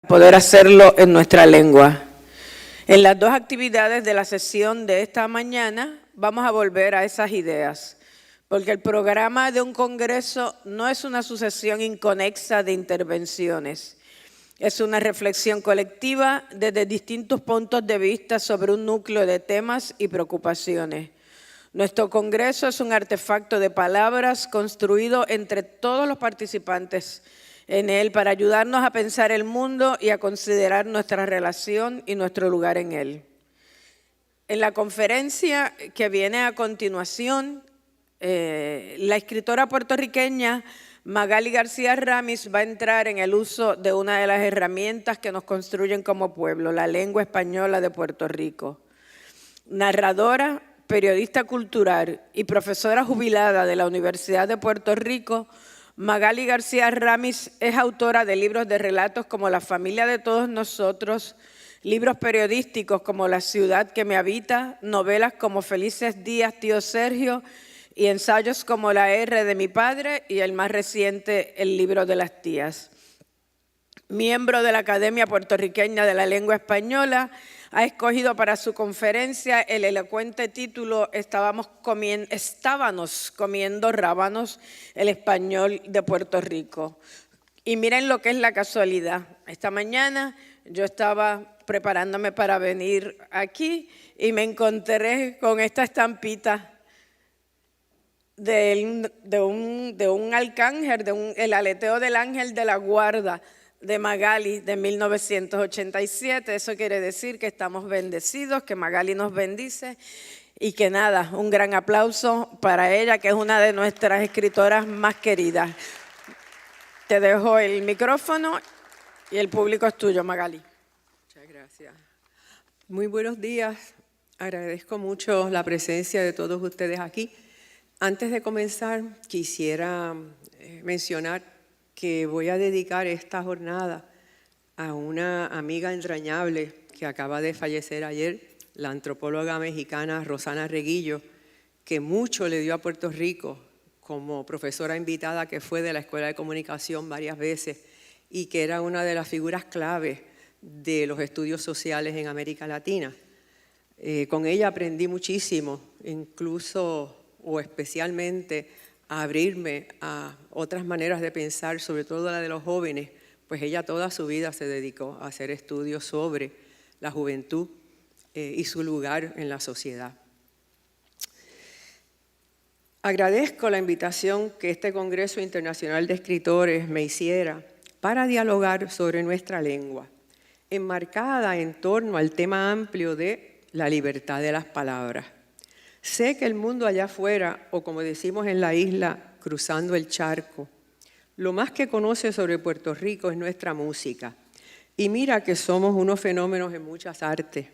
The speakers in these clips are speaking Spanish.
poder hacerlo en nuestra lengua. En las dos actividades de la sesión de esta mañana vamos a volver a esas ideas, porque el programa de un congreso no es una sucesión inconexa de intervenciones, es una reflexión colectiva desde distintos puntos de vista sobre un núcleo de temas y preocupaciones. Nuestro congreso es un artefacto de palabras construido entre todos los participantes en él para ayudarnos a pensar el mundo y a considerar nuestra relación y nuestro lugar en él. En la conferencia que viene a continuación, la escritora puertorriqueña Magali García Ramis va a entrar en el uso de una de las herramientas que nos construyen como pueblo, la lengua española de Puerto Rico. Narradora, periodista cultural y profesora jubilada de la Universidad de Puerto Rico, Magali García Ramis es autora de libros de relatos como La familia de todos nosotros, libros periodísticos como La ciudad que me habita, novelas como Felices días, tío Sergio, y ensayos como La R de mi padre y el más reciente, El libro de las tías. Miembro de la Academia Puertorriqueña de la Lengua Española, ha escogido para su conferencia el elocuente título Estábamos comiendo rábanos, el español de Puerto Rico. Y miren lo que es la casualidad. Esta mañana yo estaba preparándome para venir aquí y me encontré con esta estampita de un arcángel, el aleteo del ángel de la guarda de Magali de 1987. Eso quiere decir que estamos bendecidos, que Magali nos bendice y que nada, un gran aplauso para ella, que es una de nuestras escritoras más queridas. Te dejo el micrófono y el público es tuyo, Magali. Muchas gracias. Muy buenos días. Agradezco mucho la presencia de todos ustedes aquí. Antes de comenzar, quisiera mencionar que voy a dedicar esta jornada a una amiga entrañable que acaba de fallecer ayer, la antropóloga mexicana Rosana Reguillo, que mucho le dio a Puerto Rico como profesora invitada que fue de la Escuela de Comunicación varias veces y que era una de las figuras clave de los estudios sociales en América Latina. Con ella aprendí muchísimo, incluso o especialmente a abrirme a otras maneras de pensar, sobre todo la de los jóvenes, pues ella toda su vida se dedicó a hacer estudios sobre la juventud y su lugar en la sociedad. Agradezco la invitación que este Congreso Internacional de Escritores me hiciera para dialogar sobre nuestra lengua, enmarcada en torno al tema amplio de la libertad de las palabras. Sé que el mundo allá afuera, o como decimos en la isla, cruzando el charco, lo más que conoce sobre Puerto Rico es nuestra música. Y mira que somos unos fenómenos en muchas artes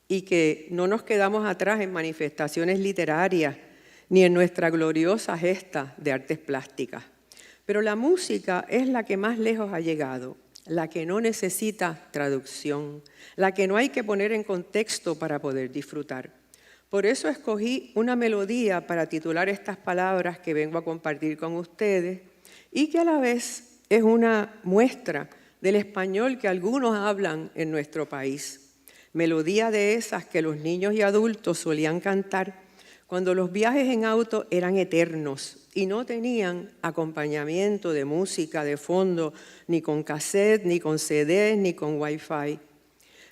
y que no nos quedamos atrás en manifestaciones literarias ni en nuestra gloriosa gesta de artes plásticas. Pero la música es la que más lejos ha llegado, la que no necesita traducción, la que no hay que poner en contexto para poder disfrutar. Por eso escogí una melodía para titular estas palabras que vengo a compartir con ustedes y que a la vez es una muestra del español que algunos hablan en nuestro país. Melodía de esas que los niños y adultos solían cantar cuando los viajes en auto eran eternos y no tenían acompañamiento de música de fondo, ni con cassette, ni con CDs, ni con Wi-Fi.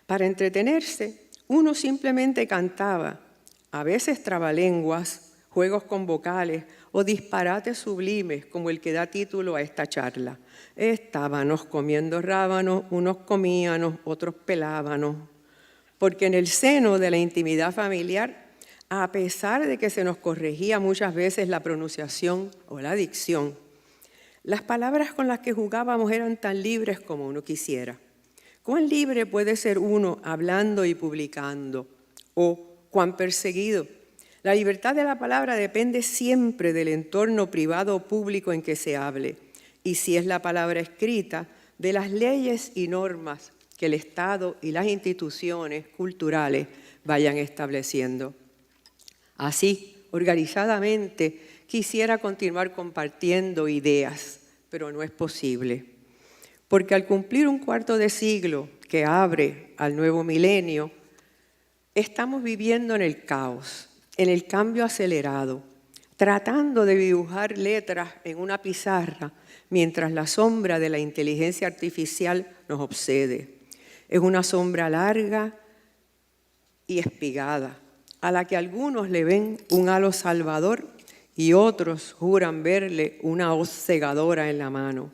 Para entretenerse, uno simplemente cantaba, a veces trabalenguas, juegos con vocales o disparates sublimes como el que da título a esta charla. Estábamos comiendo rábanos, unos comíanos, otros pelábanos. Porque en el seno de la intimidad familiar, a pesar de que se nos corregía muchas veces la pronunciación o la dicción, las palabras con las que jugábamos eran tan libres como uno quisiera. ¿Cuán libre puede ser uno hablando y publicando? ¿O cuán perseguido? La libertad de la palabra depende siempre del entorno privado o público en que se hable. Y si es la palabra escrita, de las leyes y normas que el Estado y las instituciones culturales vayan estableciendo. Así, organizadamente, quisiera continuar compartiendo ideas, pero no es posible. porque al cumplir un cuarto de siglo que abre al nuevo milenio, estamos viviendo en el caos, en el cambio acelerado, tratando de dibujar letras en una pizarra mientras la sombra de la inteligencia artificial nos obsede. Es una sombra larga y espigada, a la que algunos le ven un halo salvador y otros juran verle una hoz cegadora en la mano.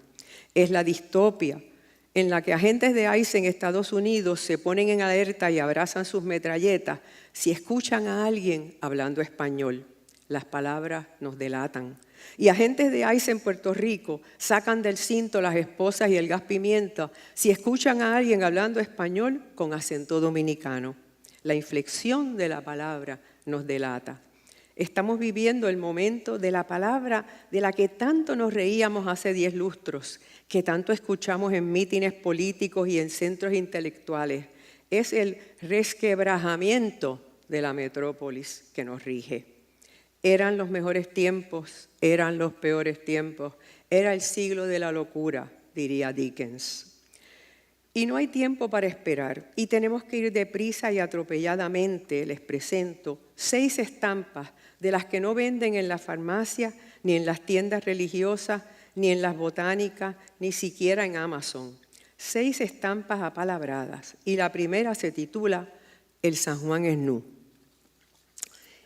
Es la distopia en la que agentes de ICE en Estados Unidos se ponen en alerta y abrazan sus metralletas si escuchan a alguien hablando español. Las palabras nos delatan. Y agentes de ICE en Puerto Rico sacan del cinto las esposas y el gas pimienta si escuchan a alguien hablando español con acento dominicano. La inflexión de la palabra nos delata. Estamos viviendo el momento de la palabra de la que tanto nos reíamos hace 10 lustros, que tanto escuchamos en mítines políticos y en centros intelectuales. Es el resquebrajamiento de la metrópolis que nos rige. Eran los mejores tiempos, eran los peores tiempos, era el siglo de la locura, diría Dickens. Y no hay tiempo para esperar, y tenemos que ir deprisa y atropelladamente. Les presento 6 estampas de las que no venden en la farmacia, ni en las tiendas religiosas, ni en las botánicas, ni siquiera en Amazon. 6 estampas apalabradas, y la primera se titula El San Juan es nu.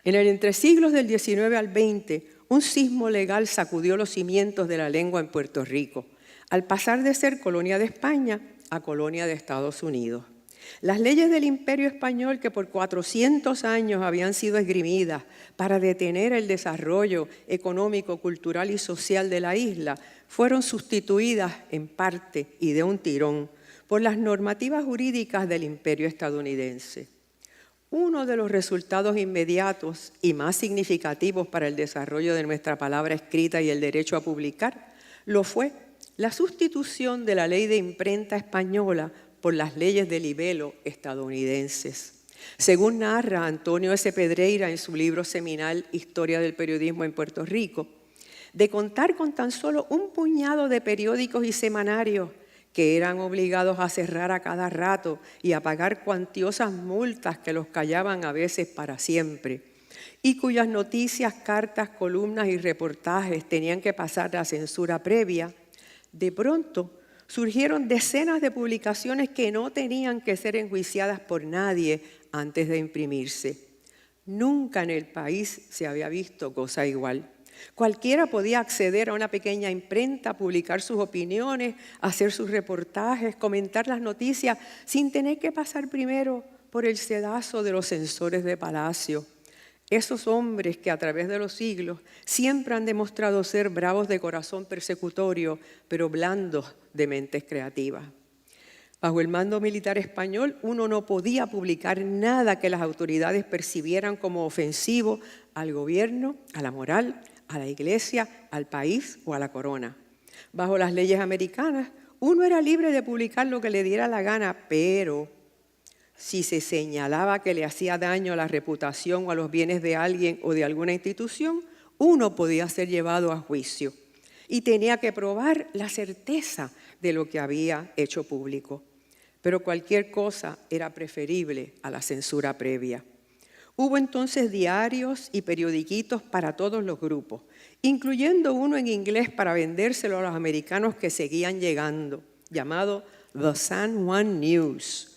En el entresiglos del 19 al 20, un sismo legal sacudió los cimientos de la lengua en Puerto Rico, al pasar de ser colonia de España a colonia de Estados Unidos. Las leyes del Imperio Español, que por 400 años habían sido esgrimidas para detener el desarrollo económico, cultural y social de la isla, fueron sustituidas en parte y de un tirón por las normativas jurídicas del Imperio estadounidense. Uno de los resultados inmediatos y más significativos para el desarrollo de nuestra palabra escrita y el derecho a publicar lo fue la sustitución de la ley de imprenta española por las leyes de libelo estadounidenses. Según narra Antonio S. Pedreira en su libro seminal Historia del Periodismo en Puerto Rico, de contar con tan solo un puñado de periódicos y semanarios que eran obligados a cerrar a cada rato y a pagar cuantiosas multas que los callaban a veces para siempre, y cuyas noticias, cartas, columnas y reportajes tenían que pasar la censura previa, de pronto surgieron decenas de publicaciones que no tenían que ser enjuiciadas por nadie antes de imprimirse. Nunca en el país se había visto cosa igual. Cualquiera podía acceder a una pequeña imprenta, publicar sus opiniones, hacer sus reportajes, comentar las noticias, sin tener que pasar primero por el sedazo de los censores de palacio. Esos hombres que a través de los siglos siempre han demostrado ser bravos de corazón persecutorio, pero blandos de mentes creativas. Bajo el mando militar español, uno no podía publicar nada que las autoridades percibieran como ofensivo al gobierno, a la moral, a la iglesia, al país o a la corona. Bajo las leyes americanas, uno era libre de publicar lo que le diera la gana, pero si se señalaba que le hacía daño a la reputación o a los bienes de alguien o de alguna institución, uno podía ser llevado a juicio y tenía que probar la certeza de lo que había hecho público. Pero cualquier cosa era preferible a la censura previa. Hubo entonces diarios y periodiquitos para todos los grupos, incluyendo uno en inglés para vendérselo a los americanos que seguían llegando, llamado The San Juan News,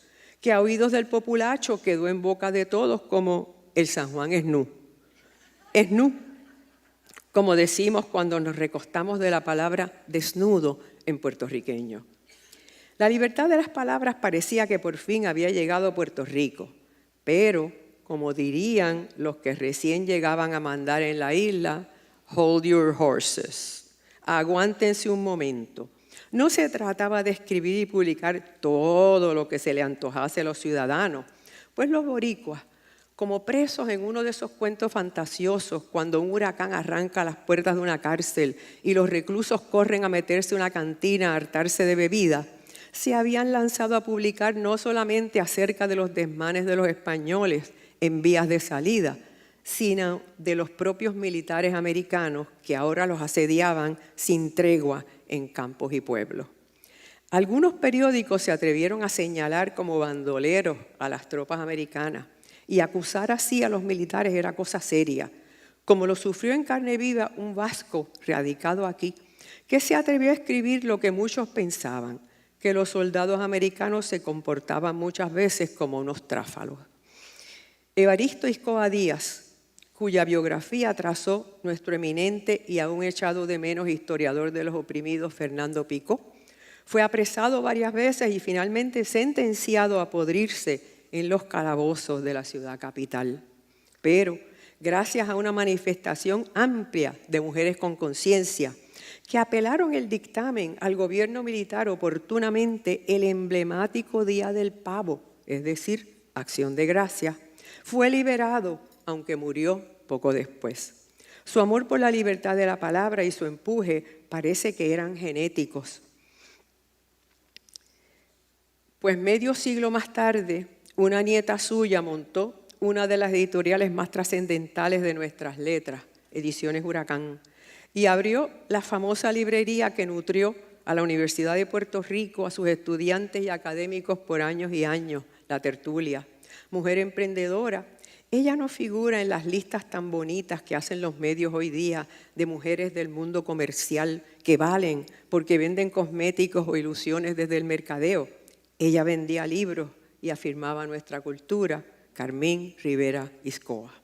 que a oídos del populacho quedó en boca de todos como el San Juan es nu. Es nu, como decimos cuando nos recostamos de la palabra desnudo en puertorriqueño. La libertad de las palabras parecía que por fin había llegado a Puerto Rico, pero, como dirían los que recién llegaban a mandar en la isla, hold your horses, aguántense un momento. No se trataba de escribir y publicar todo lo que se le antojase a los ciudadanos, pues los boricuas, como presos en uno de esos cuentos fantasiosos cuando un huracán arranca las puertas de una cárcel y los reclusos corren a meterse en una cantina a hartarse de bebida, se habían lanzado a publicar no solamente acerca de los desmanes de los españoles en vías de salida, sino de los propios militares americanos que ahora los asediaban sin tregua en campos y pueblos. Algunos periódicos se atrevieron a señalar como bandoleros a las tropas americanas y acusar así a los militares era cosa seria, como lo sufrió en carne viva un vasco radicado aquí, que se atrevió a escribir lo que muchos pensaban, que los soldados americanos se comportaban muchas veces como unos tráfalos. Evaristo Iscoa Díaz, cuya biografía trazó nuestro eminente y aún echado de menos historiador de los oprimidos Fernando Picó, fue apresado varias veces y finalmente sentenciado a podrirse en los calabozos de la ciudad capital. Pero, gracias a una manifestación amplia de mujeres con conciencia, que apelaron el dictamen al gobierno militar oportunamente el emblemático Día del Pavo, es decir, Acción de Gracias, fue liberado, aunque murió poco después. Su amor por la libertad de la palabra y su empuje parece que eran genéticos. Pues medio siglo más tarde, una nieta suya montó una de las editoriales más trascendentales de nuestras letras, Ediciones Huracán, y abrió la famosa librería que nutrió a la Universidad de Puerto Rico, a sus estudiantes y académicos por años y años, La Tertulia. Mujer emprendedora, ella no figura en las listas tan bonitas que hacen los medios hoy día de mujeres del mundo comercial que valen porque venden cosméticos o ilusiones desde el mercadeo. Ella vendía libros y afirmaba nuestra cultura, Carmín Rivera Iscoa.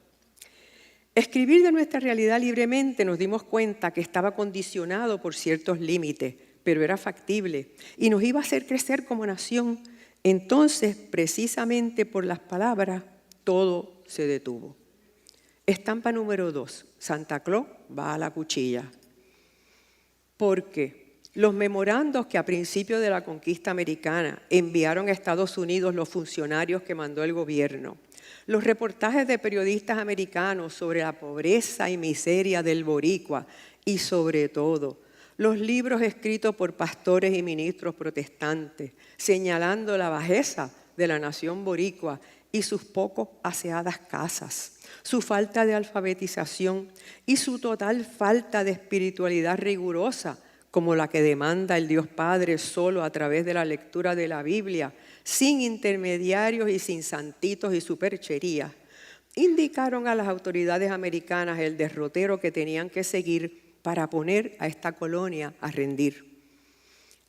Escribir de nuestra realidad libremente nos dimos cuenta que estaba condicionado por ciertos límites, pero era factible y nos iba a hacer crecer como nación. Entonces, precisamente por las palabras, todo se detuvo. Estampa número 2. Santa Claus va a la cuchilla. Porque los memorandos que a principios de la conquista americana enviaron a Estados Unidos los funcionarios que mandó el gobierno, los reportajes de periodistas americanos sobre la pobreza y miseria del boricua y sobre todo los libros escritos por pastores y ministros protestantes señalando la bajeza de la nación boricua y sus poco aseadas casas, su falta de alfabetización y su total falta de espiritualidad rigurosa como la que demanda el Dios Padre solo a través de la lectura de la Biblia, sin intermediarios y sin santitos y supercherías, indicaron a las autoridades americanas el derrotero que tenían que seguir para poner a esta colonia a rendir.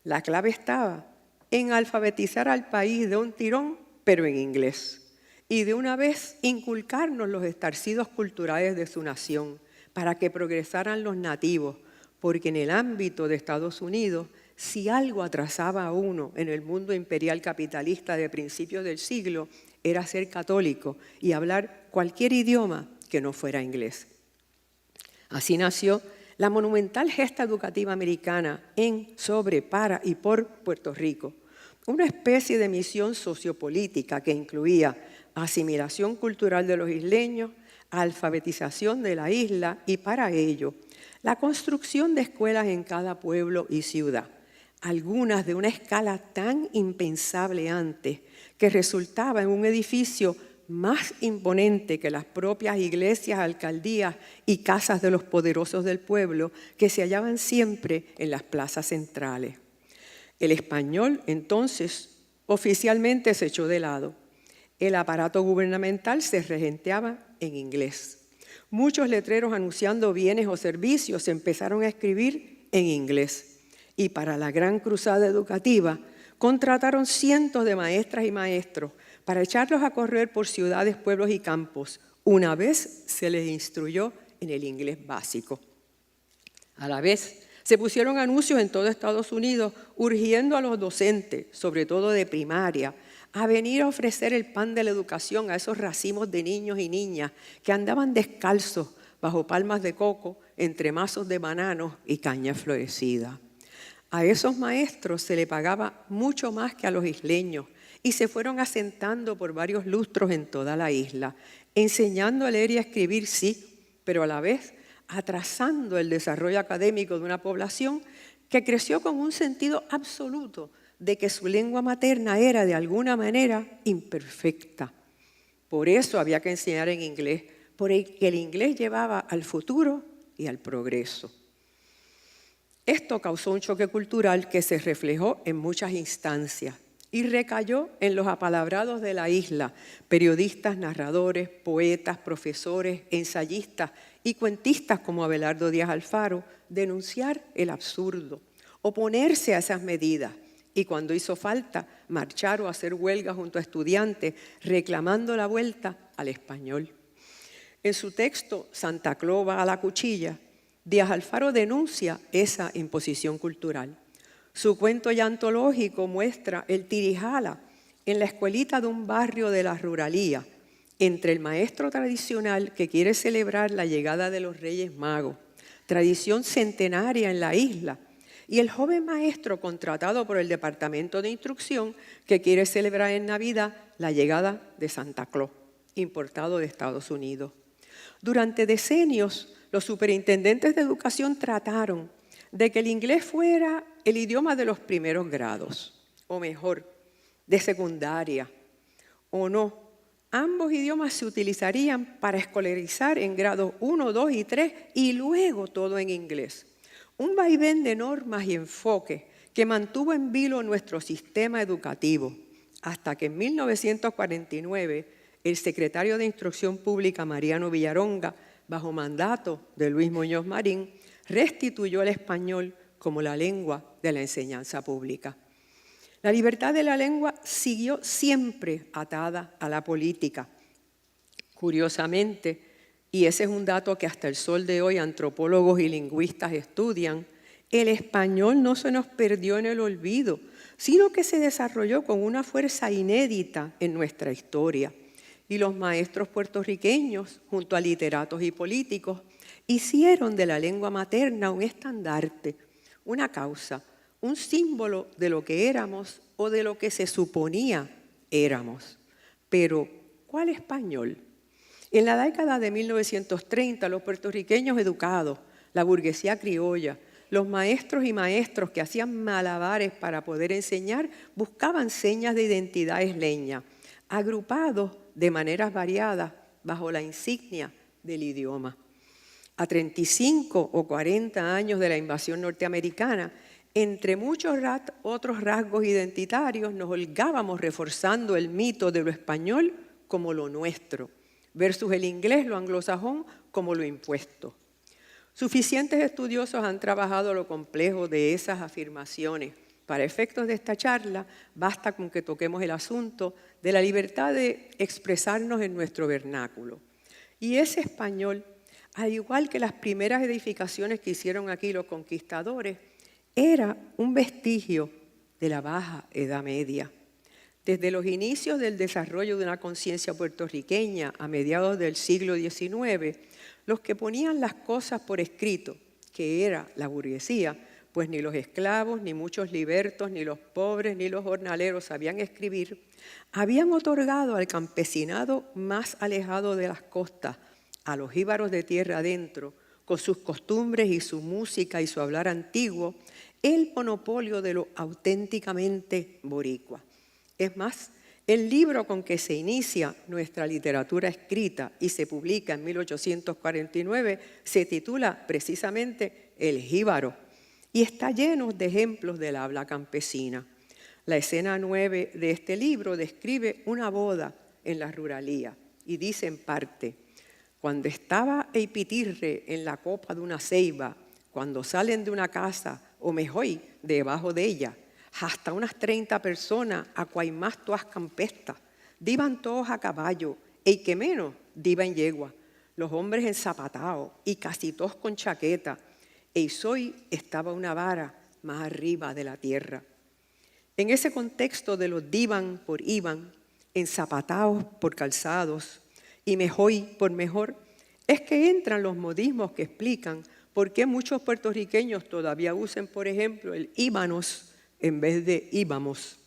La clave estaba en alfabetizar al país de un tirón, pero en inglés, y de una vez inculcarnos los estarcidos culturales de su nación para que progresaran los nativos, porque en el ámbito de Estados Unidos, si algo atrasaba a uno en el mundo imperial capitalista de principios del siglo, era ser católico y hablar cualquier idioma que no fuera inglés. Así nació la monumental gesta educativa americana en, sobre, para y por Puerto Rico, una especie de misión sociopolítica que incluía asimilación cultural de los isleños, alfabetización de la isla y para ello la construcción de escuelas en cada pueblo y ciudad, algunas de una escala tan impensable antes que resultaba en un edificio más imponente que las propias iglesias, alcaldías y casas de los poderosos del pueblo que se hallaban siempre en las plazas centrales. El español, entonces, oficialmente se echó de lado. El aparato gubernamental se regenteaba en inglés. Muchos letreros anunciando bienes o servicios se empezaron a escribir en inglés. Y para la gran cruzada educativa, contrataron cientos de maestras y maestros para echarlos a correr por ciudades, pueblos y campos. Una vez se les instruyó en el inglés básico. A la vez, se pusieron anuncios en todo Estados Unidos urgiendo a los docentes, sobre todo de primaria, a venir a ofrecer el pan de la educación a esos racimos de niños y niñas que andaban descalzos bajo palmas de coco, entre mazos de bananos y caña florecida. A esos maestros se le pagaba mucho más que a los isleños y se fueron asentando por varios lustros en toda la isla, enseñando a leer y a escribir, sí, pero a la vez atrasando el desarrollo académico de una población que creció con un sentido absoluto de que su lengua materna era de alguna manera imperfecta. Por eso había que enseñar en inglés, porque el inglés llevaba al futuro y al progreso. Esto causó un choque cultural que se reflejó en muchas instancias y recayó en los apalabrados de la isla, periodistas, narradores, poetas, profesores, ensayistas y cuentistas como Abelardo Díaz Alfaro, denunciar el absurdo, oponerse a esas medidas y cuando hizo falta, marchar o hacer huelga junto a estudiantes reclamando la vuelta al español. En su texto Santa Claus va a la cuchilla, Díaz Alfaro denuncia esa imposición cultural. Su cuento ya antológico muestra el tirijala en la escuelita de un barrio de la ruralía, entre el maestro tradicional que quiere celebrar la llegada de los Reyes Magos, tradición centenaria en la isla, y el joven maestro contratado por el Departamento de Instrucción que quiere celebrar en Navidad la llegada de Santa Claus, importado de Estados Unidos. Durante decenios, los superintendentes de educación trataron de que el inglés fuera el idioma de los primeros grados, o mejor, de secundaria, o no. Ambos idiomas se utilizarían para escolarizar en grados 1, 2 y 3 y luego todo en inglés. Un vaivén de normas y enfoques que mantuvo en vilo nuestro sistema educativo, hasta que en 1949 el secretario de Instrucción Pública, Mariano Villaronga, bajo mandato de Luis Muñoz Marín, restituyó el español como la lengua de la enseñanza pública. La libertad de la lengua siguió siempre atada a la política. Curiosamente, y ese es un dato que hasta el sol de hoy antropólogos y lingüistas estudian, el español no se nos perdió en el olvido, sino que se desarrolló con una fuerza inédita en nuestra historia. Y los maestros puertorriqueños, junto a literatos y políticos, hicieron de la lengua materna un estandarte, una causa, un símbolo de lo que éramos o de lo que se suponía éramos. Pero, ¿cuál español? En la década de 1930, los puertorriqueños educados, la burguesía criolla, los maestros y maestros que hacían malabares para poder enseñar, buscaban señas de identidad isleña, agrupados de maneras variadas bajo la insignia del idioma. A 35 o 40 años de la invasión norteamericana, entre muchos otros rasgos identitarios, nos holgábamos reforzando el mito de lo español como lo nuestro, versus el inglés, lo anglosajón, como lo impuesto. Suficientes estudiosos han trabajado lo complejo de esas afirmaciones. Para efectos de esta charla, basta con que toquemos el asunto de la libertad de expresarnos en nuestro vernáculo. Y ese español, al igual que las primeras edificaciones que hicieron aquí los conquistadores, era un vestigio de la Baja Edad Media. Desde los inicios del desarrollo de una conciencia puertorriqueña a mediados del siglo XIX, los que ponían las cosas por escrito, que era la burguesía, pues ni los esclavos, ni muchos libertos, ni los pobres, ni los jornaleros sabían escribir, habían otorgado al campesinado más alejado de las costas, a los jíbaros de tierra adentro, con sus costumbres y su música y su hablar antiguo, el monopolio de lo auténticamente boricua. Es más, el libro con que se inicia nuestra literatura escrita y se publica en 1849 se titula precisamente El Jíbaro y está lleno de ejemplos del habla campesina. La escena 9 de este libro describe una boda en la ruralía y dice en parte: cuando estaba Eipitirre en la copa de una ceiba, cuando salen de una casa, o mejor, debajo de ella, hasta unas 30 personas a cuaimás todas campestas, diban todos a caballo, y que menos, diban en yegua, los hombres enzapatados y casi todos con chaqueta, y soy estaba una vara más arriba de la tierra. En ese contexto de los divan por iban, enzapatados por calzados, y mejor por mejor, es que entran los modismos que explican por qué muchos puertorriqueños todavía usan, por ejemplo, el íbanos en vez de íbamos.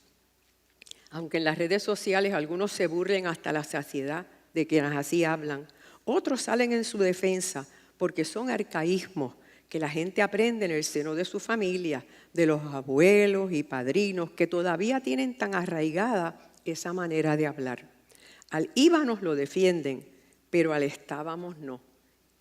Aunque en las redes sociales algunos se burlen hasta la saciedad de quienes así hablan, otros salen en su defensa porque son arcaísmos que la gente aprende en el seno de su familia, de los abuelos y padrinos que todavía tienen tan arraigada esa manera de hablar. Al íbanos lo defienden, pero al estábamos no.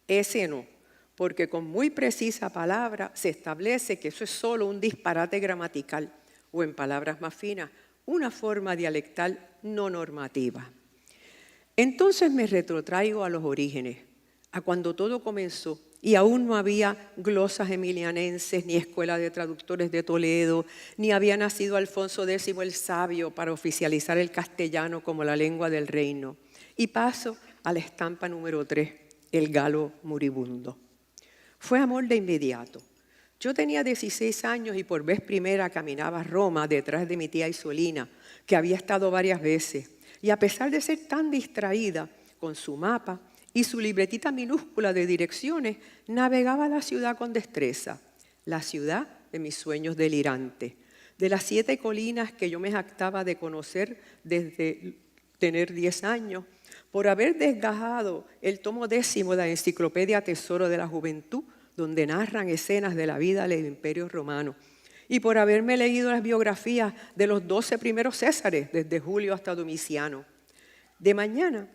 Ese no, porque con muy precisa palabra se establece que eso es solo un disparate gramatical, o en palabras más finas, una forma dialectal no normativa. Entonces me retrotraigo a los orígenes, a cuando todo comenzó y aún no había glosas emilianenses, ni escuela de traductores de Toledo, ni había nacido Alfonso X el Sabio para oficializar el castellano como la lengua del reino. Y paso a la estampa número 3, el galo moribundo. Fue amor de inmediato. Yo tenía 16 años y por vez primera caminaba a Roma detrás de mi tía Isolina, que había estado varias veces. Y a pesar de ser tan distraída, con su mapa y su libretita minúscula de direcciones, navegaba la ciudad con destreza. La ciudad de mis sueños delirantes, de las 7 colinas que yo me jactaba de conocer desde tener 10 años, por haber desgajado el tomo 10 de la Enciclopedia Tesoro de la Juventud, donde narran escenas de la vida del Imperio Romano, y por haberme leído las biografías de los 12 primeros Césares, desde Julio hasta Domiciano. De mañana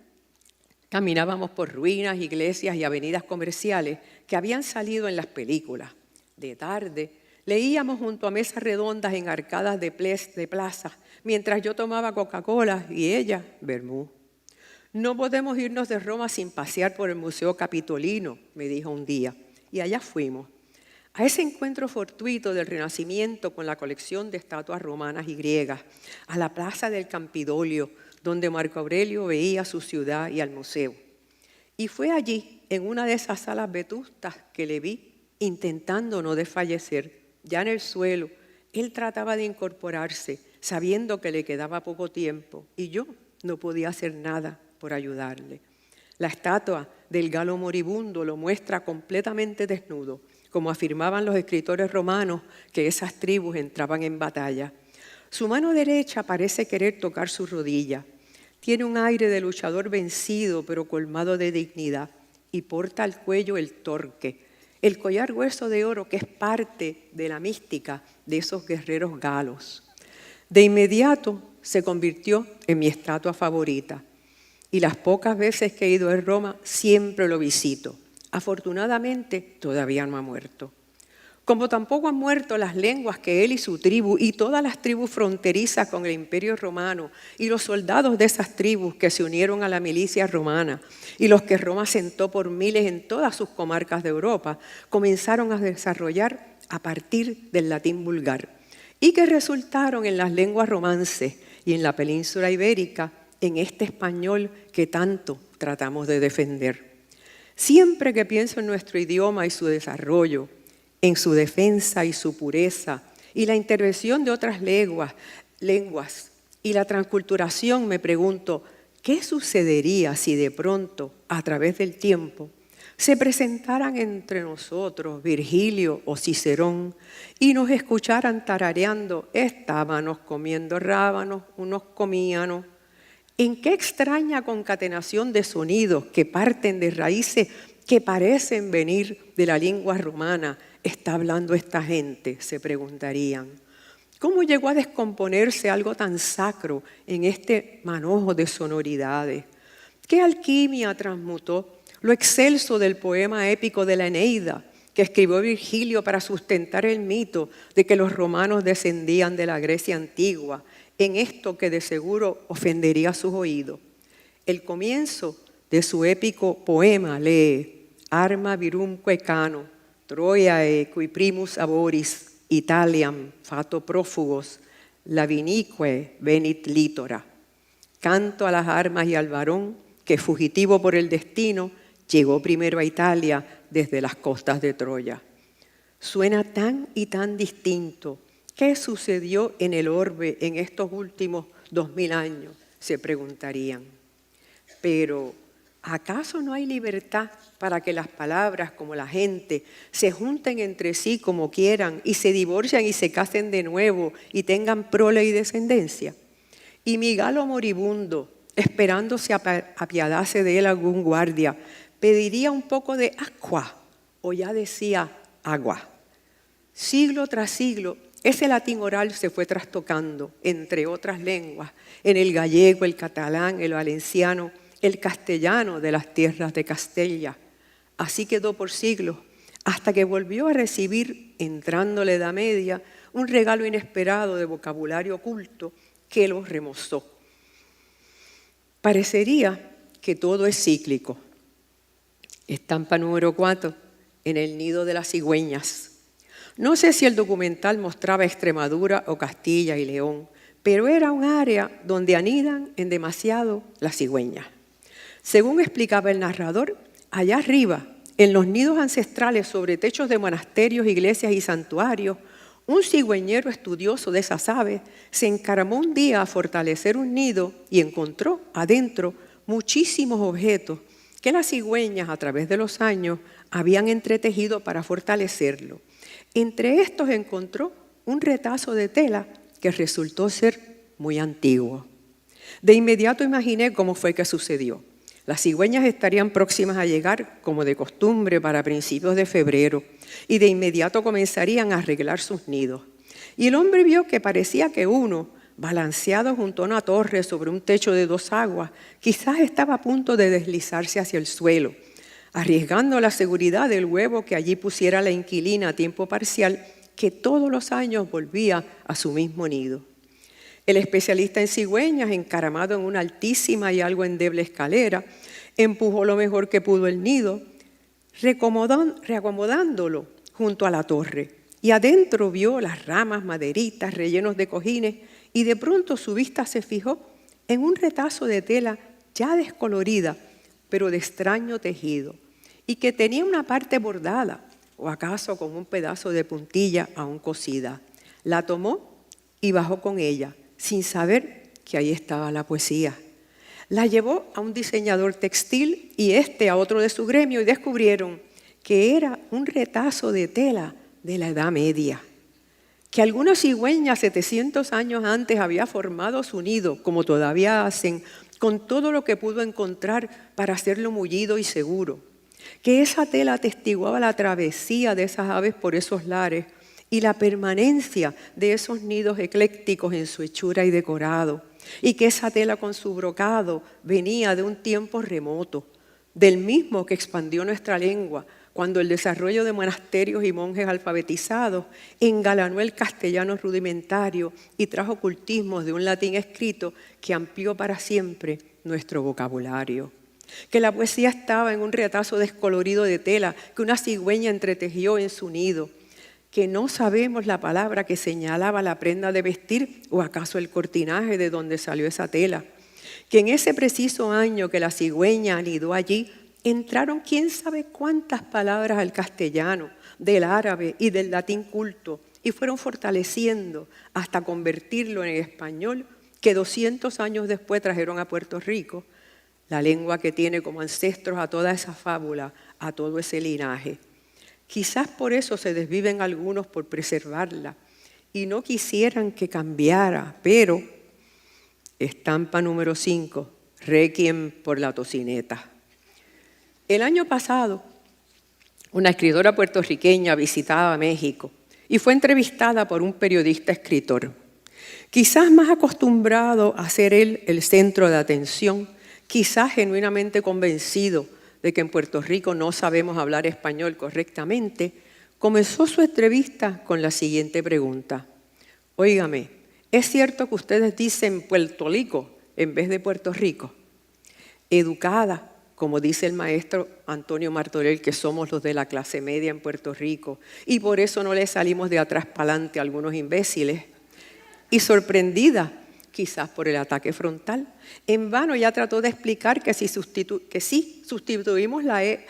caminábamos por ruinas, iglesias y avenidas comerciales que habían salido en las películas. De tarde leíamos junto a mesas redondas en arcadas de plazas, mientras yo tomaba Coca-Cola y ella vermú. No podemos irnos de Roma sin pasear por el Museo Capitolino, me dijo un día, y allá fuimos. A ese encuentro fortuito del Renacimiento con la colección de estatuas romanas y griegas, a la plaza del Campidoglio, donde Marco Aurelio veía su ciudad y al museo. Y fue allí, en una de esas salas vetustas, que le vi intentando no desfallecer. Ya en el suelo, él trataba de incorporarse, sabiendo que le quedaba poco tiempo, y yo no podía hacer nada por ayudarle. La estatua del galo moribundo lo muestra completamente desnudo, como afirmaban los escritores romanos que esas tribus entraban en batalla. Su mano derecha parece querer tocar su rodilla. Tiene un aire de luchador vencido, pero colmado de dignidad, y porta al cuello el torque, el collar grueso de oro que es parte de la mística de esos guerreros galos. De inmediato se convirtió en mi estatua favorita, y las pocas veces que he ido a Roma siempre lo visito. Afortunadamente, todavía no ha muerto. Como tampoco han muerto las lenguas que él y su tribu y todas las tribus fronterizas con el Imperio Romano y los soldados de esas tribus que se unieron a la milicia romana y los que Roma sentó por miles en todas sus comarcas de Europa, comenzaron a desarrollar a partir del latín vulgar y que resultaron en las lenguas romances y en la península ibérica en este español que tanto tratamos de defender. Siempre que pienso en nuestro idioma y su desarrollo, en su defensa y su pureza, y la intervención de otras lenguas y la transculturación, me pregunto, ¿qué sucedería si de pronto, a través del tiempo, se presentaran entre nosotros Virgilio o Cicerón y nos escucharan tarareando, estábamos comiendo rábanos, unos comíanos? ¿En qué extraña concatenación de sonidos que parten de raíces que parecen venir de la lengua romana está hablando esta gente? Se preguntarían. ¿Cómo llegó a descomponerse algo tan sacro en este manojo de sonoridades? ¿Qué alquimia transmutó lo excelso del poema épico de la Eneida que escribió Virgilio para sustentar el mito de que los romanos descendían de la Grecia antigua, en esto que de seguro ofendería sus oídos? El comienzo de su épico poema lee: Arma virumque cano, Troiae qui primus aboris, Italiam fato prófugos, Lavinique venit litora. Canto a las armas y al varón que fugitivo por el destino llegó primero a Italia desde las costas de Troya. Suena tan y tan distinto. ¿Qué sucedió en el orbe en estos últimos 2000 años? Se preguntarían. Pero, ¿acaso no hay libertad para que las palabras como la gente se junten entre sí como quieran y se divorcien y se casen de nuevo y tengan prole y descendencia? Y mi galo moribundo, esperando se apiadase de él algún guardia, pediría un poco de agua o ya decía agua. Siglo tras siglo, ese latín oral se fue trastocando, entre otras lenguas, en el gallego, el catalán, el valenciano, el castellano de las tierras de Castella. Así quedó por siglos hasta que volvió a recibir, entrando la Edad Media, un regalo inesperado de vocabulario oculto que lo remozó. Parecería que todo es cíclico. Estampa número 4, en el nido de las cigüeñas. No sé si el documental mostraba Extremadura o Castilla y León, pero era un área donde anidan en demasiado las cigüeñas. Según explicaba el narrador, allá arriba, en los nidos ancestrales sobre techos de monasterios, iglesias y santuarios, un cigüeñero estudioso de esas aves se encaramó un día a fortalecer un nido y encontró adentro muchísimos objetos que las cigüeñas a través de los años habían entretejido para fortalecerlo. Entre estos encontró un retazo de tela que resultó ser muy antiguo. De inmediato imaginé cómo fue que sucedió. Las cigüeñas estarían próximas a llegar, como de costumbre, para principios de febrero, y de inmediato comenzarían a arreglar sus nidos. Y el hombre vio que parecía que uno, balanceado junto a una torre sobre un techo de 2 aguas, quizás estaba a punto de deslizarse hacia el suelo, arriesgando la seguridad del huevo que allí pusiera la inquilina a tiempo parcial, que todos los años volvía a su mismo nido. El especialista en cigüeñas, encaramado en una altísima y algo endeble escalera, empujó lo mejor que pudo el nido, reacomodándolo junto a la torre. Y adentro vio las ramas, maderitas, rellenos de cojines, y de pronto su vista se fijó en un retazo de tela ya descolorida, pero de extraño tejido, y que tenía una parte bordada, o acaso con un pedazo de puntilla aún cosida. La tomó y bajó con ella, sin saber que ahí estaba la poesía. La llevó a un diseñador textil y a otro de su gremio, y descubrieron que era un retazo de tela de la Edad Media, que alguna cigüeña 700 años antes había formado su nido, como todavía hacen, con todo lo que pudo encontrar para hacerlo mullido y seguro, que esa tela atestiguaba la travesía de esas aves por esos lares y la permanencia de esos nidos eclécticos en su hechura y decorado, y que esa tela con su brocado venía de un tiempo remoto, del mismo que expandió nuestra lengua, cuando el desarrollo de monasterios y monjes alfabetizados engalanó el castellano rudimentario y trajo cultismos de un latín escrito que amplió para siempre nuestro vocabulario. Que la poesía estaba en un retazo descolorido de tela que una cigüeña entretejió en su nido, que no sabemos la palabra que señalaba la prenda de vestir o acaso el cortinaje de donde salió esa tela, que en ese preciso año que la cigüeña anidó allí, entraron quién sabe cuántas palabras al castellano, del árabe y del latín culto, y fueron fortaleciendo hasta convertirlo en el español que 200 años después trajeron a Puerto Rico, la lengua que tiene como ancestros a toda esa fábula, a todo ese linaje. Quizás por eso se desviven algunos por preservarla y no quisieran que cambiara, pero estampa número 5, Requiem por la tocineta. El año pasado, una escritora puertorriqueña visitaba México y fue entrevistada por un periodista escritor. Quizás más acostumbrado a ser él el centro de atención, quizás genuinamente convencido de que en Puerto Rico no sabemos hablar español correctamente, comenzó su entrevista con la siguiente pregunta. Óigame, ¿es cierto que ustedes dicen Puerto Rico en vez de Puerto Rico? Educada, como dice el maestro Antonio Martorell, que somos los de la clase media en Puerto Rico, y por eso no le salimos de atrás para adelante a algunos imbéciles, y sorprendida, quizás por el ataque frontal, en vano ya trató de explicar que sí sustituimos la E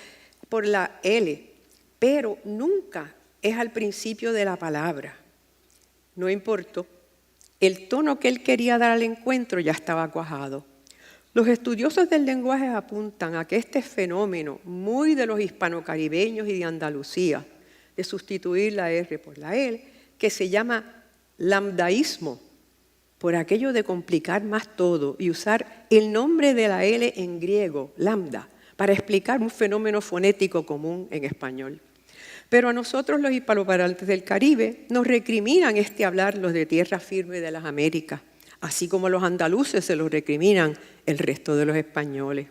por la L, pero nunca es al principio de la palabra. No importó, el tono que él quería dar al encuentro ya estaba cuajado. Los estudiosos del lenguaje apuntan a que este fenómeno, muy de los hispanocaribeños y de Andalucía, de sustituir la R por la L, que se llama lambdaísmo, por aquello de complicar más todo y usar el nombre de la L en griego, lambda, para explicar un fenómeno fonético común en español. Pero a nosotros los hispanoparlantes del Caribe nos recriminan este hablar los de tierra firme de las Américas, así como los andaluces se los recriminan el resto de los españoles.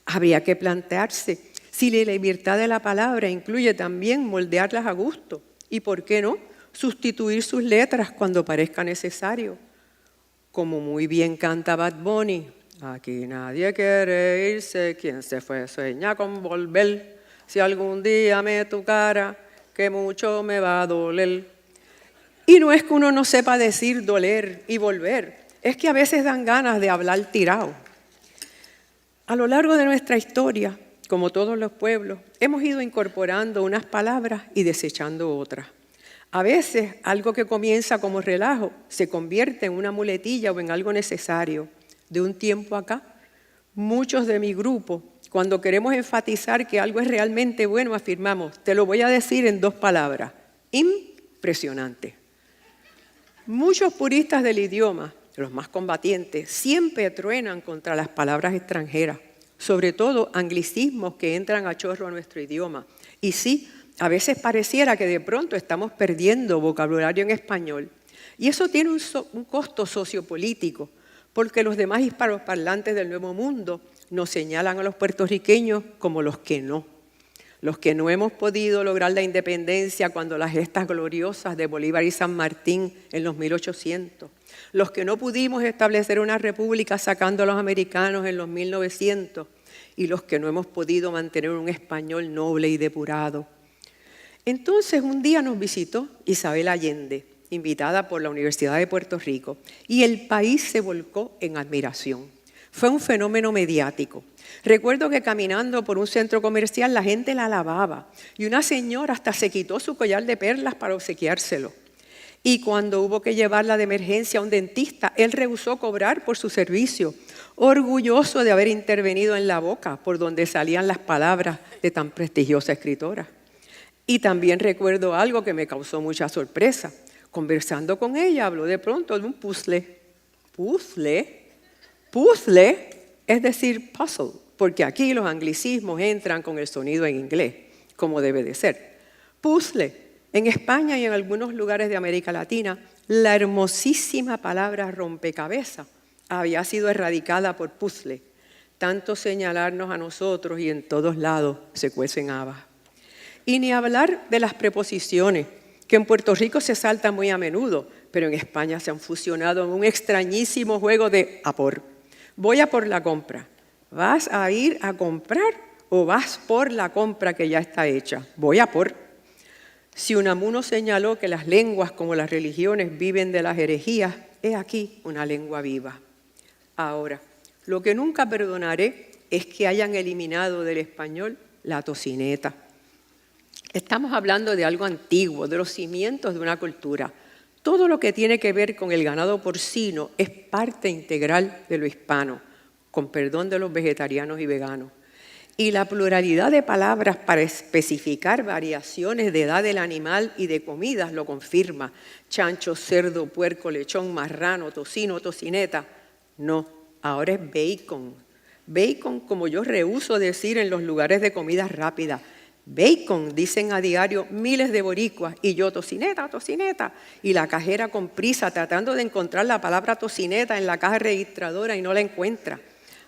Habría que plantearse Si la libertad de la palabra incluye también moldearlas a gusto, y por qué no, sustituir sus letras cuando parezca necesario. Como muy bien canta Bad Bunny, aquí nadie quiere irse, quien se fue sueña con volver. Si algún día me tocara, que mucho me va a doler. Y no es que uno no sepa decir doler y volver, es que a veces dan ganas de hablar tirado. A lo largo de nuestra historia, como todos los pueblos, hemos ido incorporando unas palabras y desechando otras. A veces algo que comienza como relajo se convierte en una muletilla o en algo necesario. De un tiempo acá, muchos de mi grupo, cuando queremos enfatizar que algo es realmente bueno, afirmamos, te lo voy a decir en 2 palabras, impresionante. Muchos puristas del idioma, los más combatientes, siempre truenan contra las palabras extranjeras, sobre todo anglicismos que entran a chorro a nuestro idioma. Y sí, a veces pareciera que de pronto estamos perdiendo vocabulario en español. Y eso tiene un costo sociopolítico, porque los demás hispanoparlantes del Nuevo Mundo nos señalan a los puertorriqueños como los que no hemos podido lograr la independencia cuando las gestas gloriosas de Bolívar y San Martín en los 1800, los que no pudimos establecer una república sacando a los americanos en los 1900 y los que no hemos podido mantener un español noble y depurado. Entonces un día nos visitó Isabel Allende, invitada por la Universidad de Puerto Rico, y el país se volcó en admiración. Fue un fenómeno mediático. Recuerdo que caminando por un centro comercial la gente la alababa y una señora hasta se quitó su collar de perlas para obsequiárselo. Y cuando hubo que llevarla de emergencia a un dentista, él rehusó cobrar por su servicio, orgulloso de haber intervenido en la boca por donde salían las palabras de tan prestigiosa escritora. Y también recuerdo algo que me causó mucha sorpresa. Conversando con ella, habló de pronto de un puzzle. ¿Puzzle? Puzzle es decir puzzle, porque aquí los anglicismos entran con el sonido en inglés, como debe de ser. Puzzle. En España y en algunos lugares de América Latina, la hermosísima palabra rompecabezas había sido erradicada por puzzle. Tanto señalarnos a nosotros y en todos lados se cuecen habas. Y ni hablar de las preposiciones, que en Puerto Rico se saltan muy a menudo, pero en España se han fusionado en un extrañísimo juego de a por. Voy a por la compra. ¿Vas a ir a comprar o vas por la compra que ya está hecha? Voy a por. Si Unamuno señaló que las lenguas como las religiones viven de las herejías, he aquí una lengua viva. Ahora, lo que nunca perdonaré es que hayan eliminado del español la tocineta. Estamos hablando de algo antiguo, de los cimientos de una cultura. Todo lo que tiene que ver con el ganado porcino es parte integral de lo hispano, con perdón de los vegetarianos y veganos. Y la pluralidad de palabras para especificar variaciones de edad del animal y de comidas lo confirma. Chancho, cerdo, puerco, lechón, marrano, tocino, tocineta. No, ahora es bacon. Bacon, como yo rehúso decir en los lugares de comida rápida. Bacon, dicen a diario miles de boricuas, y yo tocineta, tocineta. Y la cajera con prisa tratando de encontrar la palabra tocineta en la caja registradora y no la encuentra.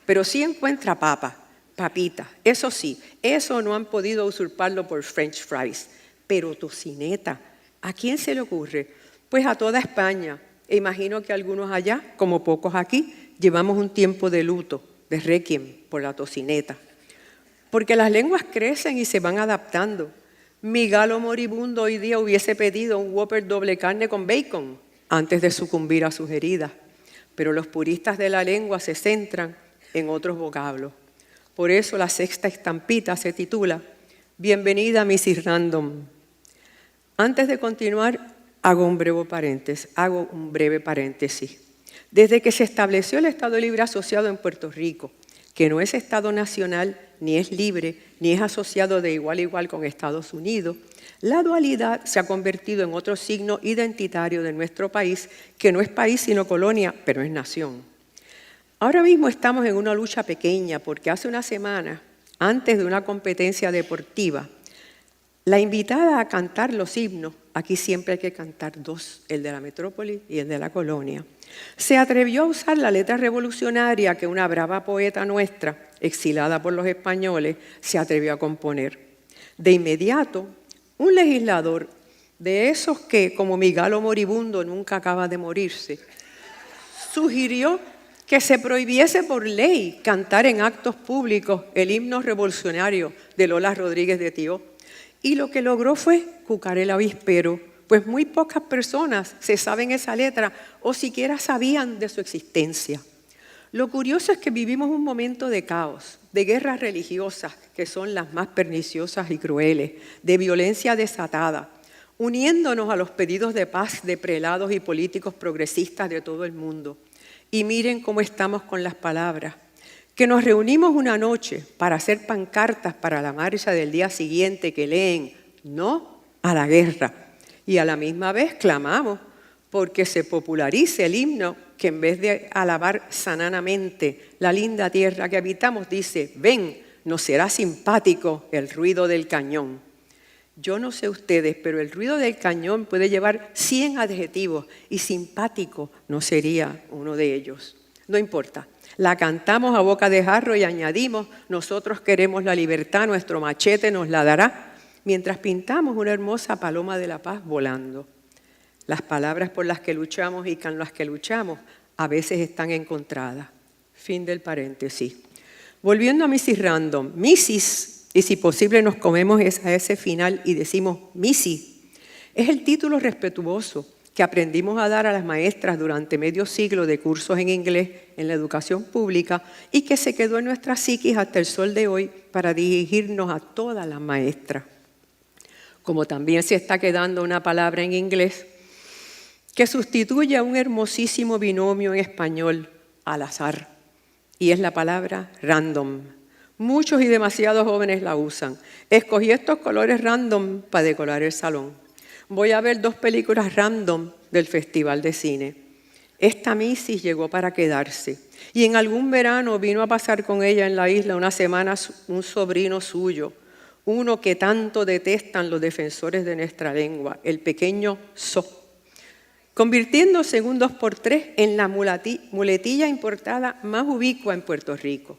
Pero sí encuentra papa, papita. Eso sí, eso no han podido usurparlo por French fries. Pero tocineta, ¿a quién se le ocurre? Pues a toda España. E imagino que algunos allá, como pocos aquí, llevamos un tiempo de luto, de requiem por la tocineta. Porque las lenguas crecen y se van adaptando. Mi galo moribundo hoy día hubiese pedido un Whopper doble carne con bacon antes de sucumbir a sus heridas. Pero los puristas de la lengua se centran en otros vocablos. Por eso la sexta estampita se titula Bienvenida a Mrs. Random. Antes de continuar, hago un breve paréntesis. Desde que se estableció el Estado Libre Asociado en Puerto Rico, que no es Estado nacional, ni es libre, ni es asociado de igual a igual con Estados Unidos, la dualidad se ha convertido en otro signo identitario de nuestro país, que no es país sino colonia, pero es nación. Ahora mismo estamos en una lucha pequeña, porque hace una semana, antes de una competencia deportiva, la invitada a cantar los himnos aquí siempre hay que cantar dos, el de la metrópoli y el de la colonia. Se atrevió a usar la letra revolucionaria que una brava poeta nuestra, exilada por los españoles, se atrevió a componer. De inmediato, un legislador de esos que, como mi galo moribundo, nunca acaba de morirse, sugirió que se prohibiese por ley cantar en actos públicos el himno revolucionario de Lola Rodríguez de Thió. Y lo que logró fue cucar el avispero, pues muy pocas personas se saben esa letra o siquiera sabían de su existencia. Lo curioso es que vivimos un momento de caos, de guerras religiosas, que son las más perniciosas y crueles, de violencia desatada, uniéndonos a los pedidos de paz de prelados y políticos progresistas de todo el mundo. Y miren cómo estamos con las palabras, que nos reunimos una noche para hacer pancartas para la marcha del día siguiente que leen "No a la guerra", y a la misma vez clamamos porque se popularice el himno que en vez de alabar sananamente la linda tierra que habitamos, dice: "Ven, nos será simpático el ruido del cañón". Yo no sé ustedes, pero el ruido del cañón puede llevar 100 adjetivos y simpático no sería uno de ellos. No importa, la cantamos a boca de jarro y añadimos: nosotros queremos la libertad, nuestro machete nos la dará, mientras pintamos una hermosa paloma de la paz volando. Las palabras por las que luchamos y con las que luchamos a veces están encontradas. Fin del paréntesis. Volviendo a Mrs. Random, Mrs., y si posible nos comemos a ese final y decimos Missy, es el título respetuoso que aprendimos a dar a las maestras durante medio siglo de cursos en inglés en la educación pública y que se quedó en nuestra psiquis hasta el sol de hoy para dirigirnos a todas las maestras. Como también se está quedando una palabra en inglés que sustituye a un hermosísimo binomio en español, al azar, y es la palabra random. Muchos y demasiados jóvenes la usan. Escogí estos colores random para decorar el salón. Voy a ver 2 películas random del Festival de Cine. Esta Missy llegó para quedarse y en algún verano vino a pasar con ella en la isla una semana un sobrino suyo, uno que tanto detestan los defensores de nuestra lengua, el pequeño So, convirtiéndose en un 2x3 en la muletilla importada más ubicua en Puerto Rico.